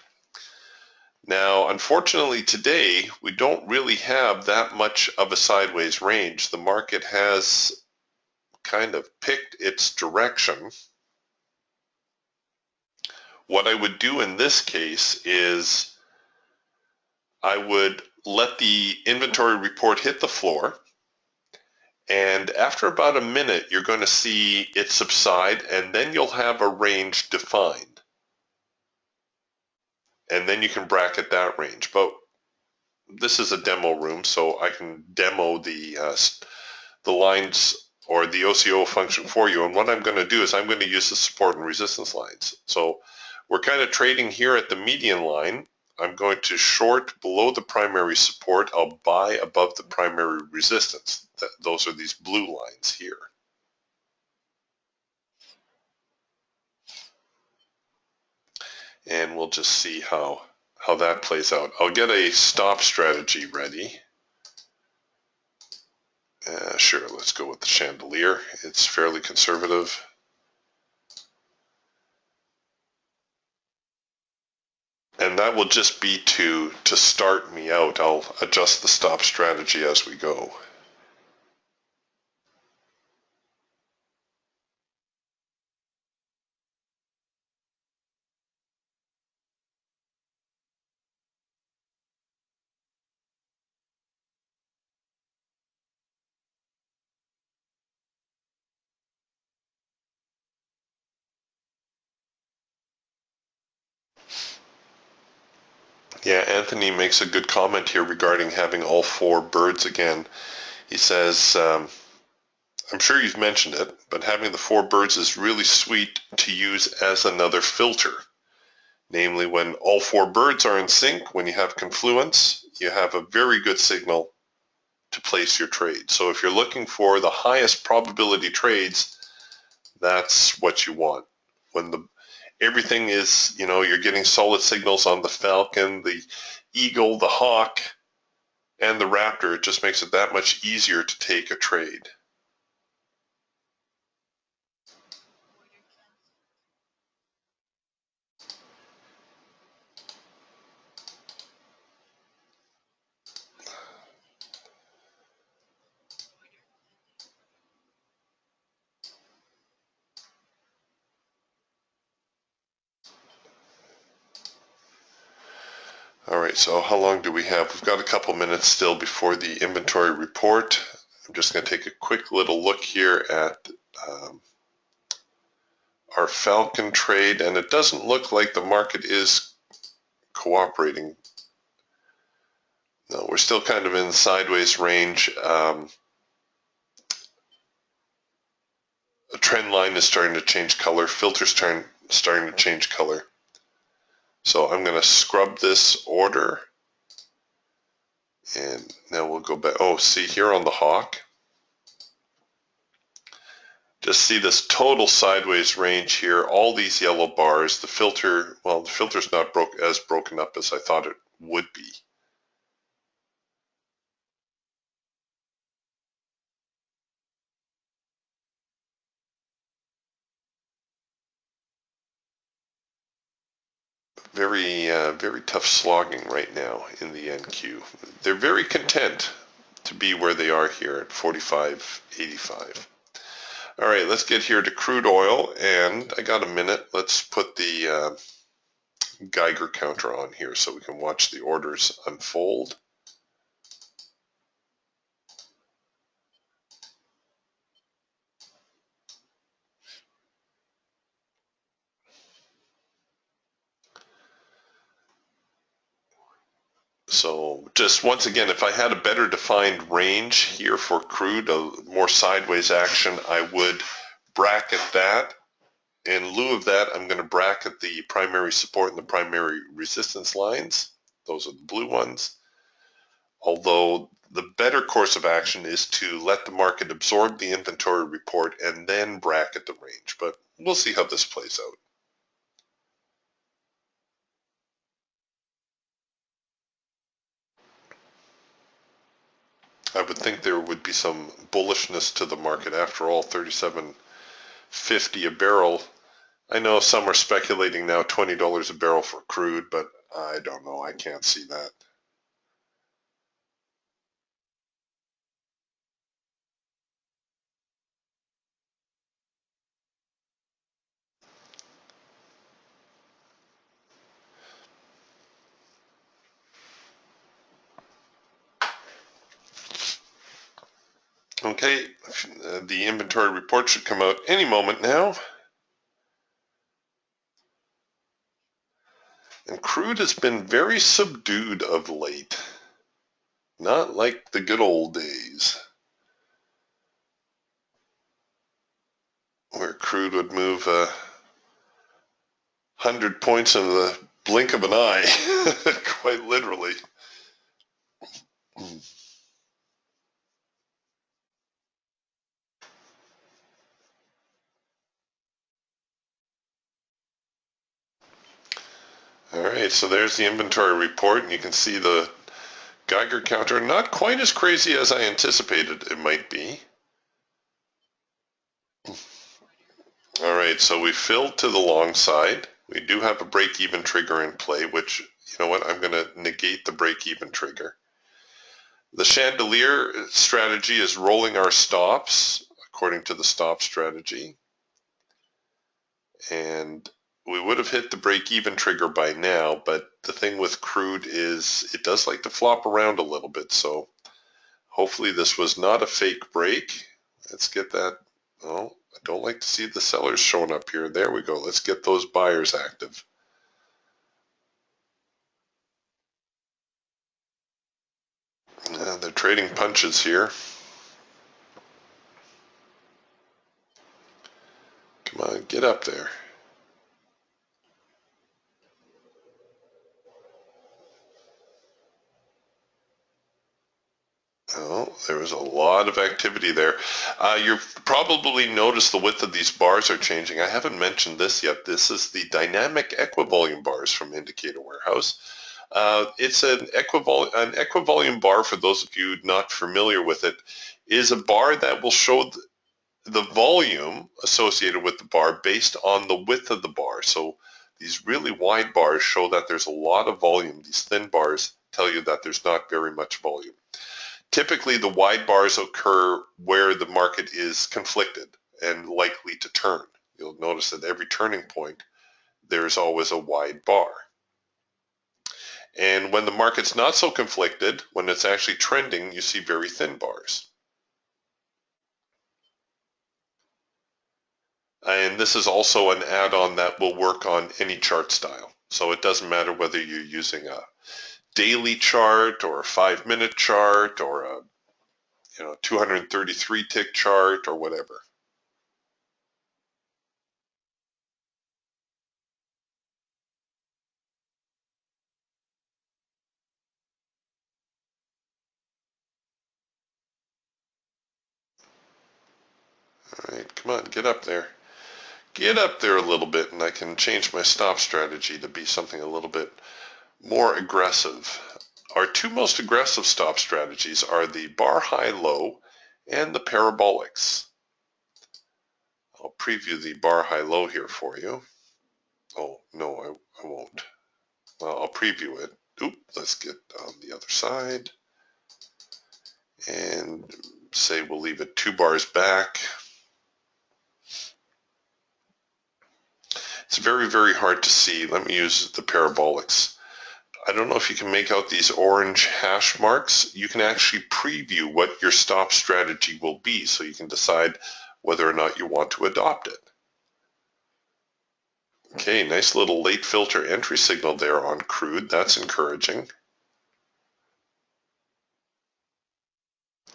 Now, unfortunately today, we don't really have that much of a sideways range. The market has kind of picked its direction. What I would do in this case is I would let the inventory report hit the floor, and after about a minute, you're going to see it subside, and then you'll have a range defined. And then you can bracket that range. But this is a demo room, so I can demo the lines or the OCO function for you. And what I'm going to do is I'm going to use the support and resistance lines. So we're kind of trading here at the median line. I'm going to short below the primary support. I'll buy above the primary resistance. Those are these blue lines here. And we'll just see how that plays out. I'll get a stop strategy ready. Sure, let's go with the chandelier. It's fairly conservative. And that will just be to start me out. I'll adjust the stop strategy as we go. Yeah, Anthony makes a good comment here regarding having all four birds again. He says, I'm sure you've mentioned it, but having the four birds is really sweet to use as another filter. Namely, when all four birds are in sync, when you have confluence, you have a very good signal to place your trade. So if you're looking for the highest probability trades, that's what you want. When everything is, you're getting solid signals on the falcon, the eagle, the hawk, and the raptor, it just makes it that much easier to take a trade. All right, so how long do we have? We've got a couple minutes still before the inventory report. I'm just going to take a quick little look here at our Falcon trade, and it doesn't look like the market is cooperating. No, we're still kind of in the sideways range. The trend line is starting to change color. Filters starting to change color. So I'm going to scrub this order. And now we'll go back. Oh, see here on the hawk. Just see this total sideways range here. All these yellow bars. The filter, well, the filter's not as broken up as I thought it would be. Very tough slogging right now in the NQ. They're very content to be where they are here at 45.85. All right, let's get here to crude oil, and I got a minute. Let's put the Geiger counter on here so we can watch the orders unfold. So just once again, if I had a better defined range here for crude, a more sideways action, I would bracket that. In lieu of that, I'm going to bracket the primary support and the primary resistance lines. Those are the blue ones. Although the better course of action is to let the market absorb the inventory report and then bracket the range. But we'll see how this plays out. I would think there would be some bullishness to the market. After all, 37.50 a barrel. I know some are speculating now $20 a barrel for crude, but I don't know. I can't see that. Okay, the inventory report should come out any moment now. And crude has been very subdued of late. Not like the good old days, where crude would move 100 points in the blink of an eye, quite literally. All right, so there's the inventory report, and you can see the Geiger counter, not quite as crazy as I anticipated it might be. All right, so we filled to the long side. We do have a break-even trigger in play, which, you know what, I'm going to negate the break-even trigger. The chandelier strategy is rolling our stops according to the stop strategy. And we would have hit the break-even trigger by now, but the thing with crude is it does like to flop around a little bit, so hopefully this was not a fake break. Let's get that. Oh, I don't like to see the sellers showing up here. There we go. Let's get those buyers active. They're trading punches here. Come on, get up there. Oh, there was a lot of activity there. You've probably noticed the width of these bars are changing. I haven't mentioned this yet. This is the dynamic equivolume bars from Indicator Warehouse. It's an equivolume bar, for those of you not familiar with it, is a bar that will show the volume associated with the bar based on the width of the bar. So these really wide bars show that there's a lot of volume. These thin bars tell you that there's not very much volume. Typically, the wide bars occur where the market is conflicted and likely to turn. You'll notice that every turning point, there's always a wide bar. And when the market's not so conflicted, when it's actually trending, you see very thin bars. And this is also an add-on that will work on any chart style. So it doesn't matter whether you're using a daily chart or a 5-minute chart or a 233 tick chart or whatever. All right, come on, get up there. Get up there a little bit, and I can change my stop strategy to be something a little bit more aggressive. Our two most aggressive stop strategies are the bar high low and the parabolics. I'll preview the bar high low here for you. Oh, no, I won't. Well, I'll preview it. Oop, let's get on the other side. And say we'll leave it 2 bars back. It's very, very hard to see. Let me use the parabolics. I don't know if you can make out these orange hash marks. You can actually preview what your stop strategy will be, so you can decide whether or not you want to adopt it. Okay, nice little late filter entry signal there on crude. That's encouraging.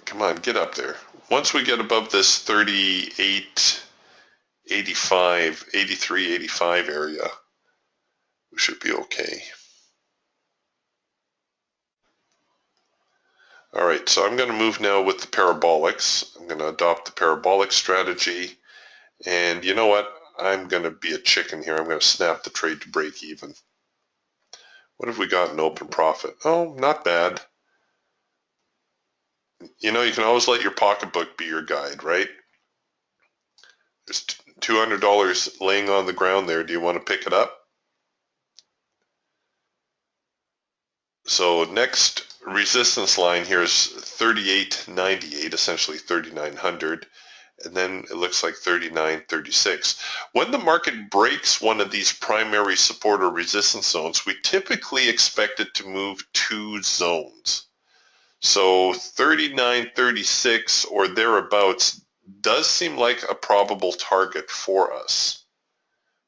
Come on, get up there. Once we get above this 38, 85, 83, 85 area, we should be okay. All right, so I'm going to move now with the parabolics. I'm going to adopt the parabolic strategy. And you know what? I'm going to be a chicken here. I'm going to snap the trade to break even. What have we got in open profit? Oh, not bad. You know, you can always let your pocketbook be your guide, right? There's $200 laying on the ground there. Do you want to pick it up? So next resistance line here is 38.98, essentially 3,900. And then it looks like 39.36. When the market breaks one of these primary support or resistance zones, we typically expect it to move 2 zones. So 39.36 or thereabouts does seem like a probable target for us,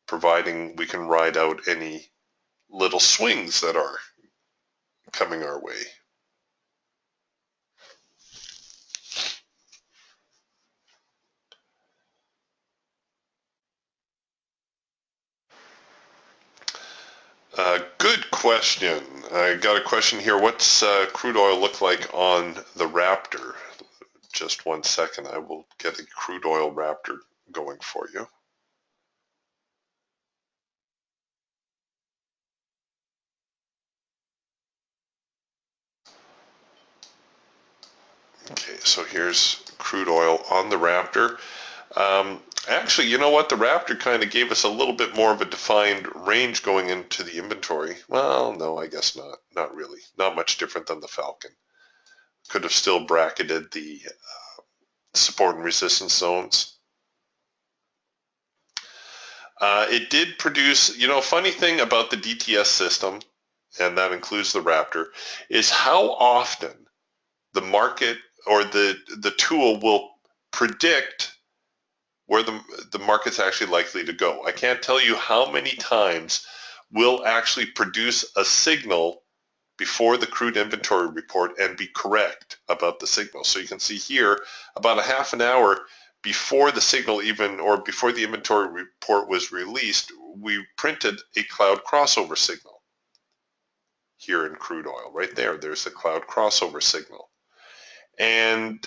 providing we can ride out any little swings that are coming our way. Good question. I got a question here. What's crude oil look like on the Raptor? Just 1 second. I will get a crude oil Raptor going for you. Okay, so here's crude oil on the Raptor. Actually, you know what? The Raptor kind of gave us a little bit more of a defined range going into the inventory. Well, no, I guess not. Not really. Not much different than the Falcon. Could have still bracketed the support and resistance zones. It did produce, funny thing about the DTS system, and that includes the Raptor, is how often the market or the tool will predict where the market's actually likely to go. I can't tell you how many times we'll actually produce a signal before the crude inventory report and be correct about the signal. So you can see here, about a half an hour before the signal even, or before the inventory report was released, we printed a cloud crossover signal here in crude oil. Right there, there's a cloud crossover signal. And,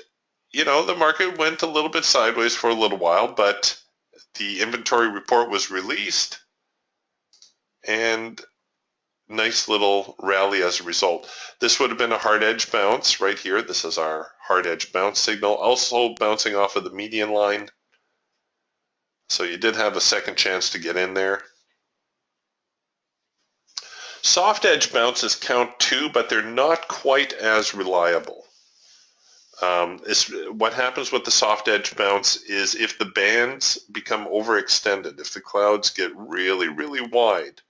you know, the market went a little bit sideways for a little while, but the inventory report was released and nice little rally as a result. This would have been a hard edge bounce right here. This is our hard edge bounce signal, also bouncing off of the median line. So you did have a second chance to get in there. Soft edge bounces count too, but they're not quite as reliable. What happens with the soft edge bounce is if the bands become overextended, if the clouds get really, really wide,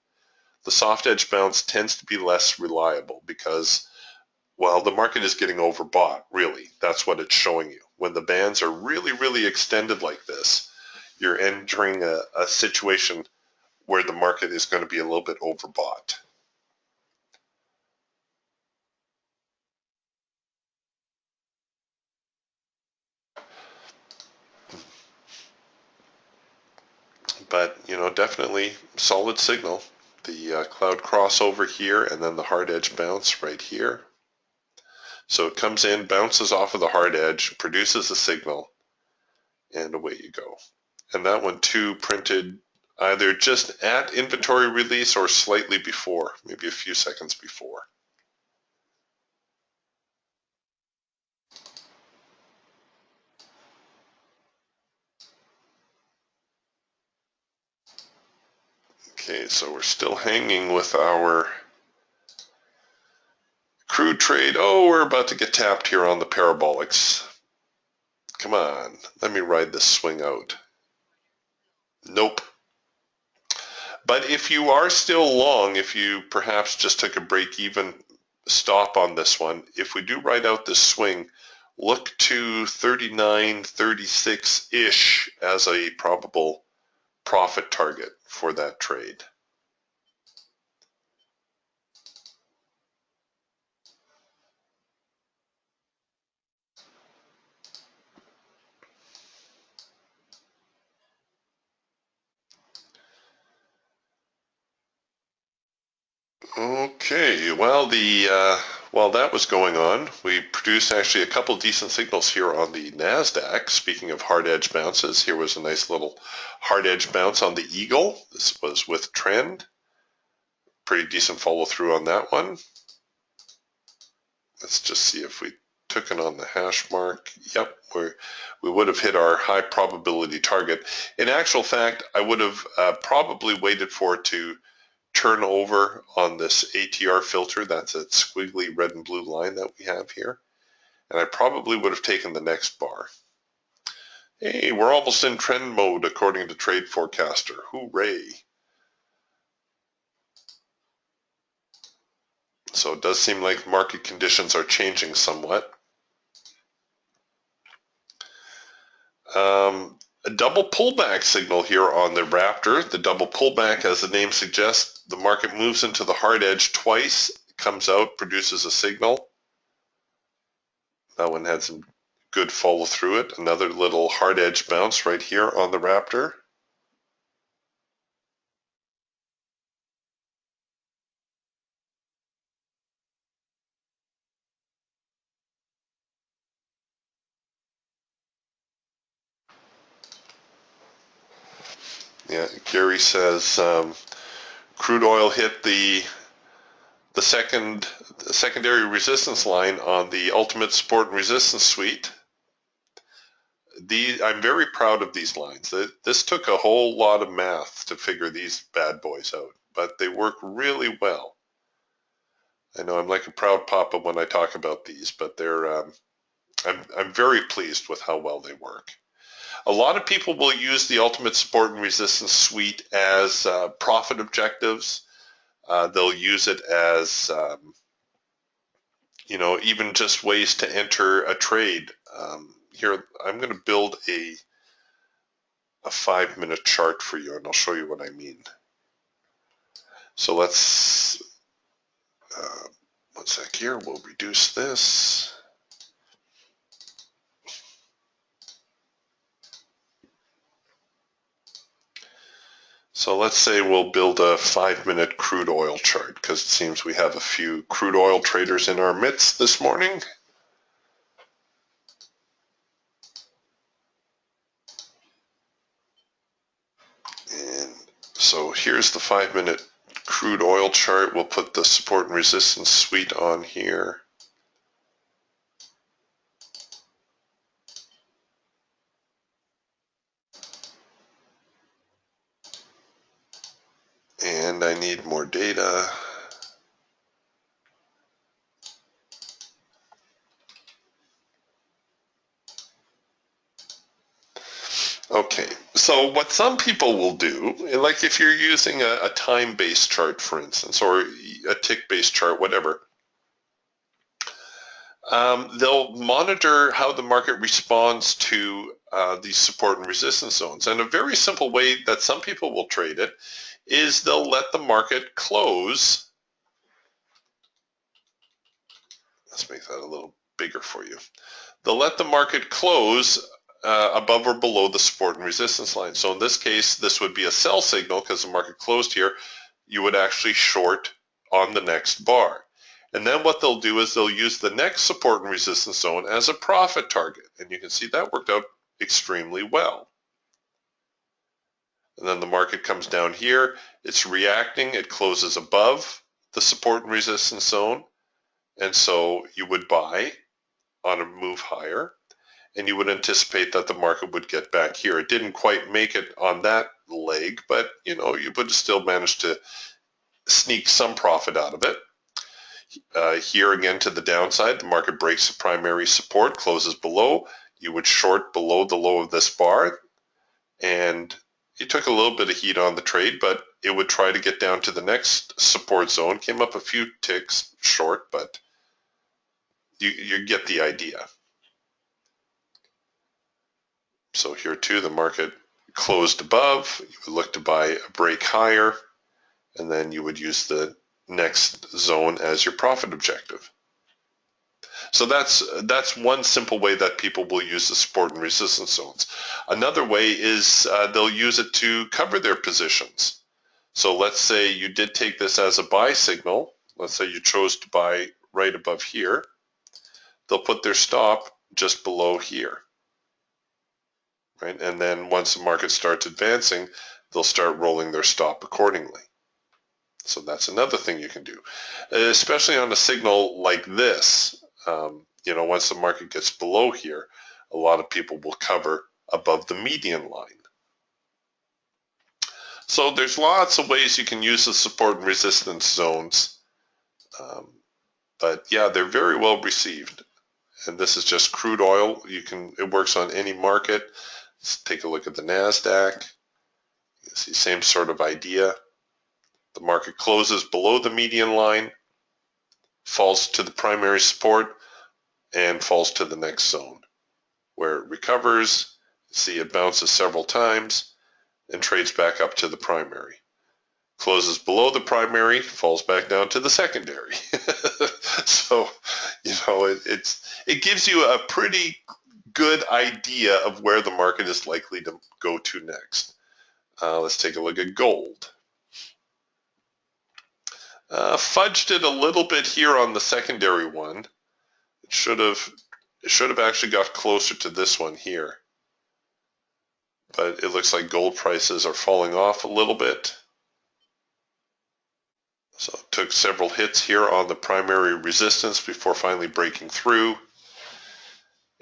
the soft edge bounce tends to be less reliable because, well, the market is getting overbought, really. That's what it's showing you. When the bands are really, really extended like this, you're entering a situation where the market is going to be a little bit overbought. But, you know, definitely solid signal. The cloud crossover here and then the hard edge bounce right here. So it comes in, bounces off of the hard edge, produces a signal, and away you go. And that one too printed either just at inventory release or slightly before, maybe a few seconds before. Okay, so we're still hanging with our crude trade. Oh, we're about to get tapped here on the parabolics. Come on, let me ride this swing out. Nope. But if you are still long, if you perhaps just took a break-even stop on this one, if we do ride out this swing, look to 39, 36-ish as a probable profit target for that trade. Okay, well, while that was going on, we produced actually a couple decent signals here on the NASDAQ. Speaking of hard edge bounces, here was a nice little hard edge bounce on the Eagle. This was with trend. Pretty decent follow through on that one. Let's just see if we took it on the hash mark. Yep, we would have hit our high probability target. In actual fact, I would have probably waited for it to turn over on this ATR filter. That's a squiggly red and blue line that we have here. And I probably would have taken the next bar. Hey, we're almost in trend mode according to Trade Forecaster. Hooray. So it does seem like market conditions are changing somewhat. A double pullback signal here on the Raptor. The double pullback, as the name suggests, the market moves into the hard edge twice, comes out, produces a signal. That one had some good follow through it. Another little hard edge bounce right here on the Raptor. Yeah, Gary says crude oil hit the secondary resistance line on the ultimate support and resistance suite. I'm very proud of these lines. This took a whole lot of math to figure these bad boys out, but they work really well. I know I'm like a proud papa when I talk about these, but I'm very pleased with how well they work. A lot of people will use the ultimate support and resistance suite as profit objectives. They'll use it as you know, even just ways to enter a trade. Here, I'm going to build a 5-minute chart for you, and I'll show you what I mean. So let's One sec here, we'll reduce this. So let's say we'll build a 5-minute crude oil chart because it seems we have a few crude oil traders in our midst this morning. And so here's the 5-minute crude oil chart. We'll put the support and resistance suite on here. And I need more data. Okay, so what some people will do, like if you're using a time-based chart, for instance, or a tick-based chart, whatever, they'll monitor how the market responds to these support and resistance zones. And a very simple way that some people will trade it is they'll let the market close. Let's make that a little bigger for you. They'll let the market close above or below the support and resistance line. So in this case, this would be a sell signal because the market closed here. You would actually short on the next bar. And then what they'll do is they'll use the next support and resistance zone as a profit target. And you can see that worked out extremely well. And then the market comes down here. It's reacting. It closes above the support and resistance zone. And so you would buy on a move higher. And you would anticipate that the market would get back here. It didn't quite make it on that leg, but you would still manage to sneak some profit out of it. Here again to the downside, the market breaks the primary support, closes below. You would short below the low of this bar, and you took a little bit of heat on the trade, but it would try to get down to the next support zone. Came up a few ticks short, but you get the idea. So here too, the market closed above. You would look to buy a break higher, and then you would use the next zone as your profit objective. So that's one simple way that people will use the support and resistance zones. Another way is they'll use it to cover their positions. So let's say you did take this as a buy signal. Let's say you chose to buy right above here. They'll put their stop just below here. Right? And then once the market starts advancing, they'll start rolling their stop accordingly. So that's another thing you can do, especially on a signal like this. Once the market gets below here, a lot of people will cover above the median line. So there's lots of ways you can use the support and resistance zones. But yeah, they're very well received. And this is just crude oil. It works on any market. Let's take a look at the NASDAQ. You see, same sort of idea. The market closes below the median line, falls to the primary support, and falls to the next zone, where it recovers. See, it bounces several times and trades back up to the primary. Closes below the primary, falls back down to the secondary. So, it gives you a pretty good idea of where the market is likely to go to next. Let's take a look at gold. Fudged it a little bit here on the secondary one. It should have actually got closer to this one here. But it looks like gold prices are falling off a little bit. So it took several hits here on the primary resistance before finally breaking through.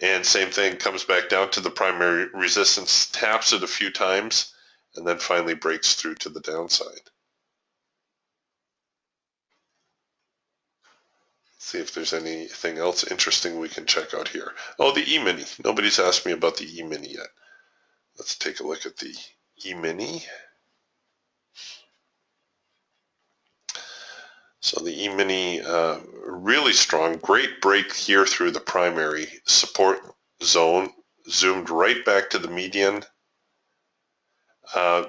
And same thing, comes back down to the primary resistance, taps it a few times, and then finally breaks through to the downside. See if there's anything else interesting we can check out here. Oh, the E-mini. Nobody's asked me about the E-mini yet. Let's take a look at the E-mini. So the E-mini, really strong, great break here through the primary support zone, zoomed right back to the median.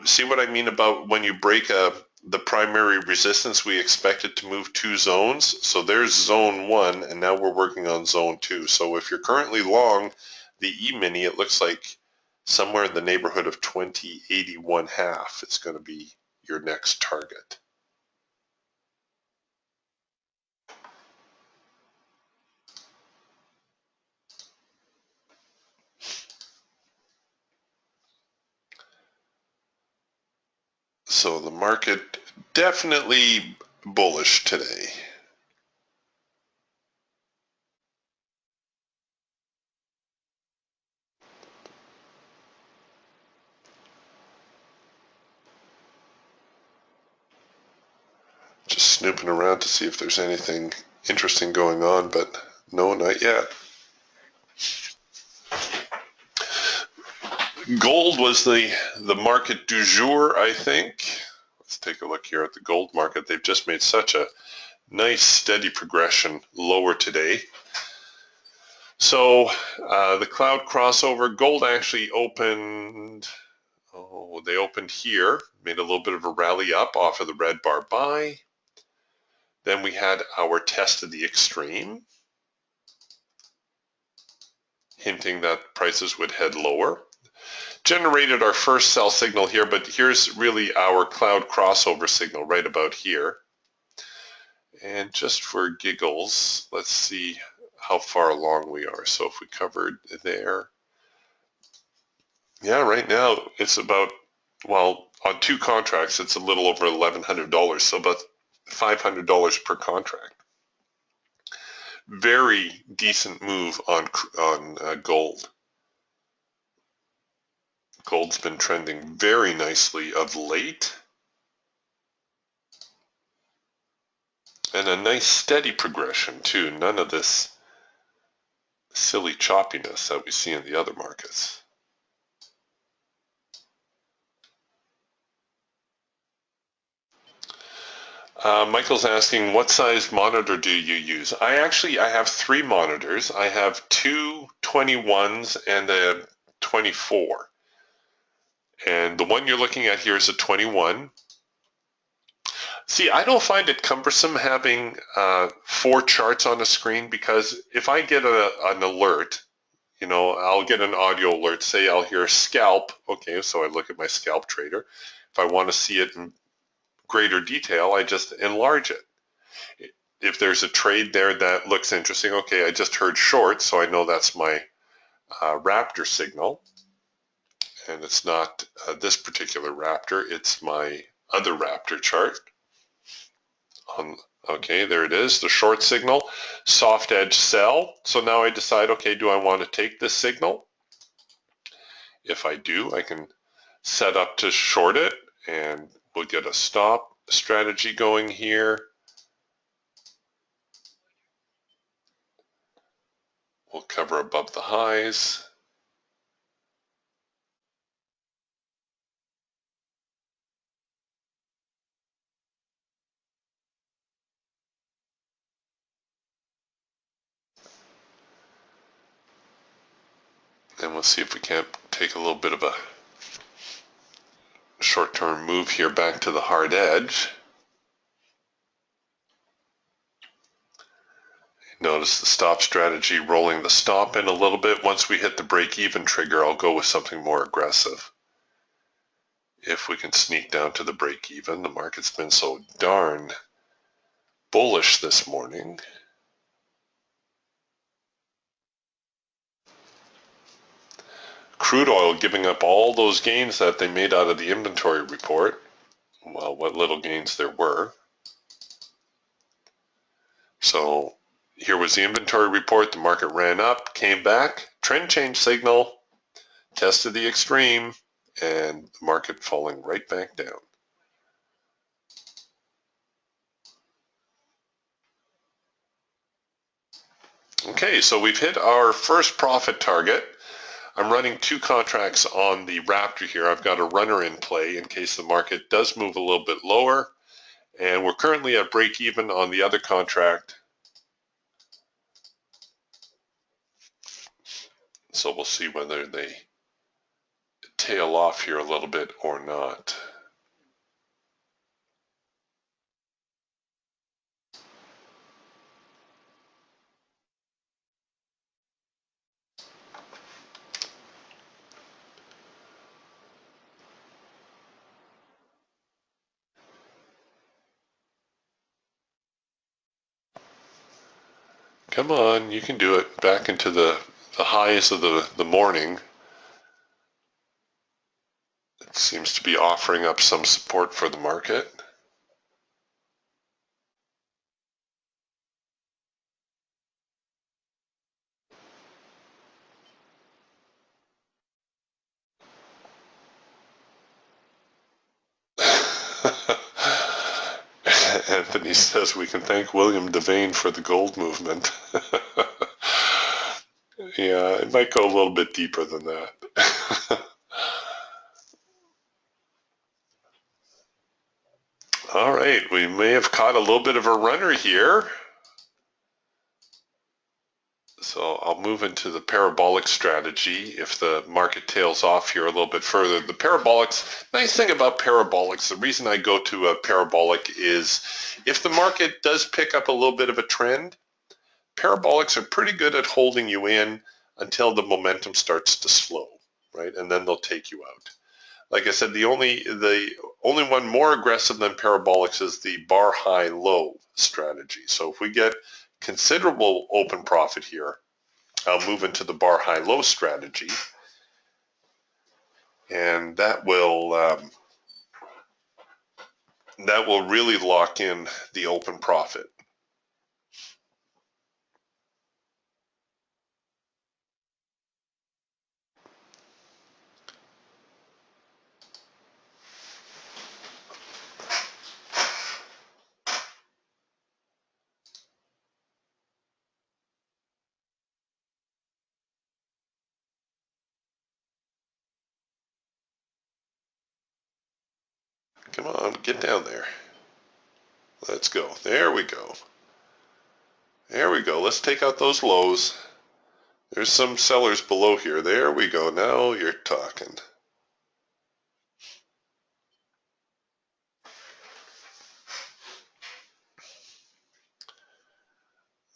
See what I mean about when you break a the primary resistance, we expected to move 2 zones. So there's zone 1, and now we're working on zone 2. So if you're currently long the E-mini, it looks like somewhere in the neighborhood of 2081.5 is going to be your next target. So the market definitely bullish today. Just snooping around to see if there's anything interesting going on, but no, not yet. Gold was the market du jour, I think. Let's take a look here at the gold market. They've just made such a nice steady progression lower today. So the cloud crossover, gold actually opened, they opened here, made a little bit of a rally up off of the red bar buy. Then we had our test of the extreme, hinting that prices would head lower. Generated our first sell signal here, but here's really our cloud crossover signal right about here. And just for giggles, let's see how far along we are. So if we covered there, yeah, right now it's about, well, on 2 contracts, it's a little over $1,100, so about $500 per contract. Very decent move on gold. Gold's been trending very nicely of late. And a nice steady progression too. None of this silly choppiness that we see in the other markets. Michael's asking, what size monitor do you use? I have 3 monitors. I have 2 21s and a 24. And the one you're looking at here is a 21. See, I don't find it cumbersome having 4 charts on a screen, because if I get an alert, you know, I'll get an audio alert, say I'll hear scalp. Okay, so I look at my scalp trader. If I want to see it in greater detail, I just enlarge it. If there's a trade there that looks interesting, okay, I just heard short, so I know that's my Raptor signal. And it's not this particular Raptor, it's my other Raptor chart. Okay, there it is, the short signal, soft edge sell. So now I decide, okay, do I want to take this signal? If I do, I can set up to short it, and we'll get a stop strategy going here. We'll cover above the highs. And we'll see if we can't take a little bit of a short-term move here back to the hard edge. Notice the stop strategy rolling the stop in a little bit. Once we hit the break-even trigger, I'll go with something more aggressive. If we can sneak down to the break-even, the market's been so darn bullish this morning. Crude oil giving up all those gains that they made out of the inventory report. Well, what little gains there were. So here was the inventory report. The market ran up, came back, trend change signal, tested the extreme, and the market falling right back down. Okay, so we've hit our first profit target. I'm running 2 contracts on the Raptor here. I've got a runner in play in case the market does move a little bit lower. And we're currently at break even on the other contract. So we'll see whether they tail off here a little bit or not. Come on, you can do it. Back into the highs of the morning. It seems to be offering up some support for the market. Anthony says we can thank William Devane for the gold movement. Yeah, it might go a little bit deeper than that. All right, we may have caught a little bit of a runner here. So I'll move into the parabolic strategy if the market tails off here a little bit further. The parabolics, nice thing about parabolics, the reason I go to a parabolic is if the market does pick up a little bit of a trend, parabolics are pretty good at holding you in until the momentum starts to slow, right? And then they'll take you out. Like I said, the only one more aggressive than parabolics is the bar high low strategy. So if we get considerable open profit here, I'll move into the bar high low strategy, and that will really lock in the open profit. Come on, get down there. Let's go. There we go. There we go. Let's take out those lows. There's some sellers below here. There we go. Now you're talking.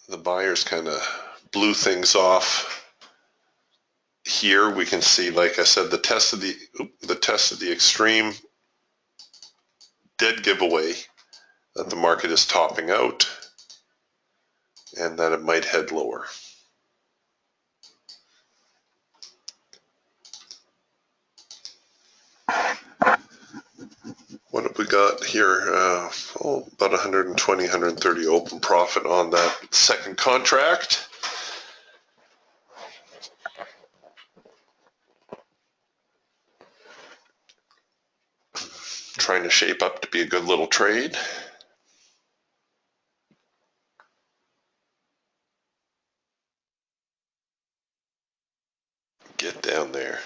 The buyers kind of blew things off. Here we can see, like I said, the test of the extreme dead giveaway that the market is topping out and that it might head lower. What have we got here? About 120, 130 open profit on that second contract. Trying to shape up to be a good little trade. Get down there.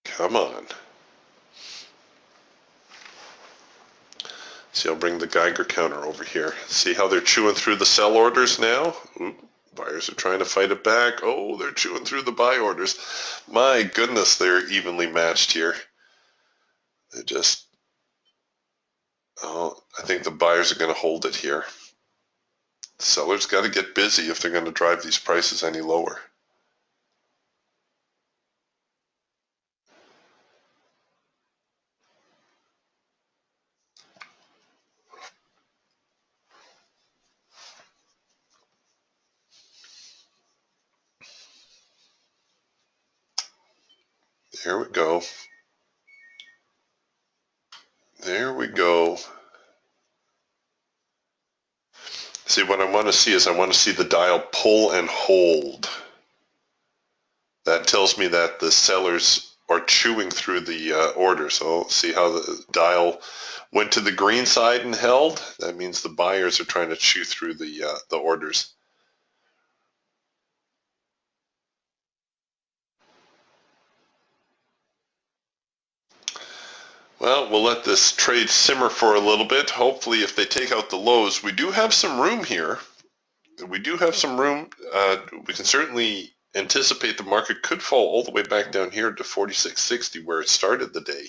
Come on. See, I'll bring the Geiger counter over here. See how they're chewing through the sell orders now? Oop, buyers are trying to fight it back. Oh, they're chewing through the buy orders. My goodness, they're evenly matched here. They just, oh, I think the buyers are going to hold it here. The sellers got to get busy if they're going to drive these prices any lower. There we go. There we go. See, what I want to see is I want to see the dial pull and hold. That tells me that the sellers are chewing through the order. So see how the dial went to the green side and held? That means the buyers are trying to chew through the orders. Well, we'll let this trade simmer for a little bit. Hopefully, if they take out the lows, we do have some room here. We do have some room. We can certainly anticipate the market could fall all the way back down here to 46.60 where it started the day.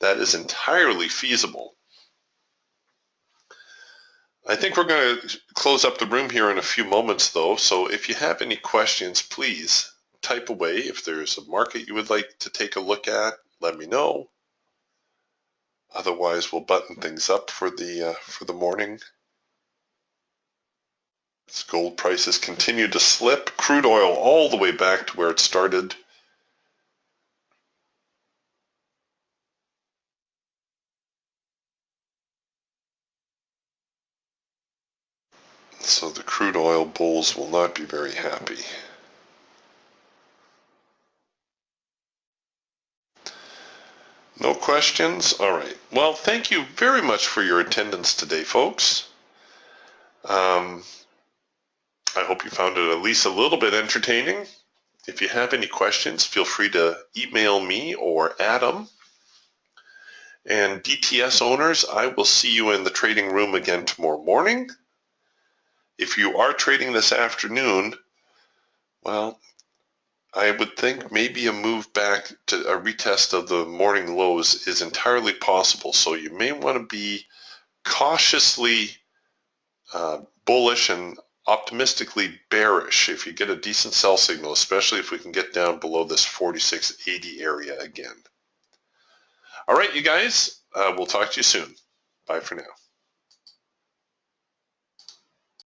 That is entirely feasible. I think we're going to close up the room here in a few moments, though. So if you have any questions, please type away. If there's a market you would like to take a look at, let me know. Otherwise, we'll button things up for the morning. As gold prices continue to slip, crude oil all the way back to where it started. So the crude oil bulls will not be very happy. No questions? All right. Well, thank you very much for your attendance today, folks. I hope you found it at least a little bit entertaining. If you have any questions, feel free to email me or Adam. And DTS owners, I will see you in the trading room again tomorrow morning. If you are trading this afternoon, well, I would think maybe a move back to a retest of the morning lows is entirely possible. So you may want to be cautiously bullish and optimistically bearish if you get a decent sell signal, especially if we can get down below this 46.80 area again. All right, you guys, we'll talk to you soon. Bye for now.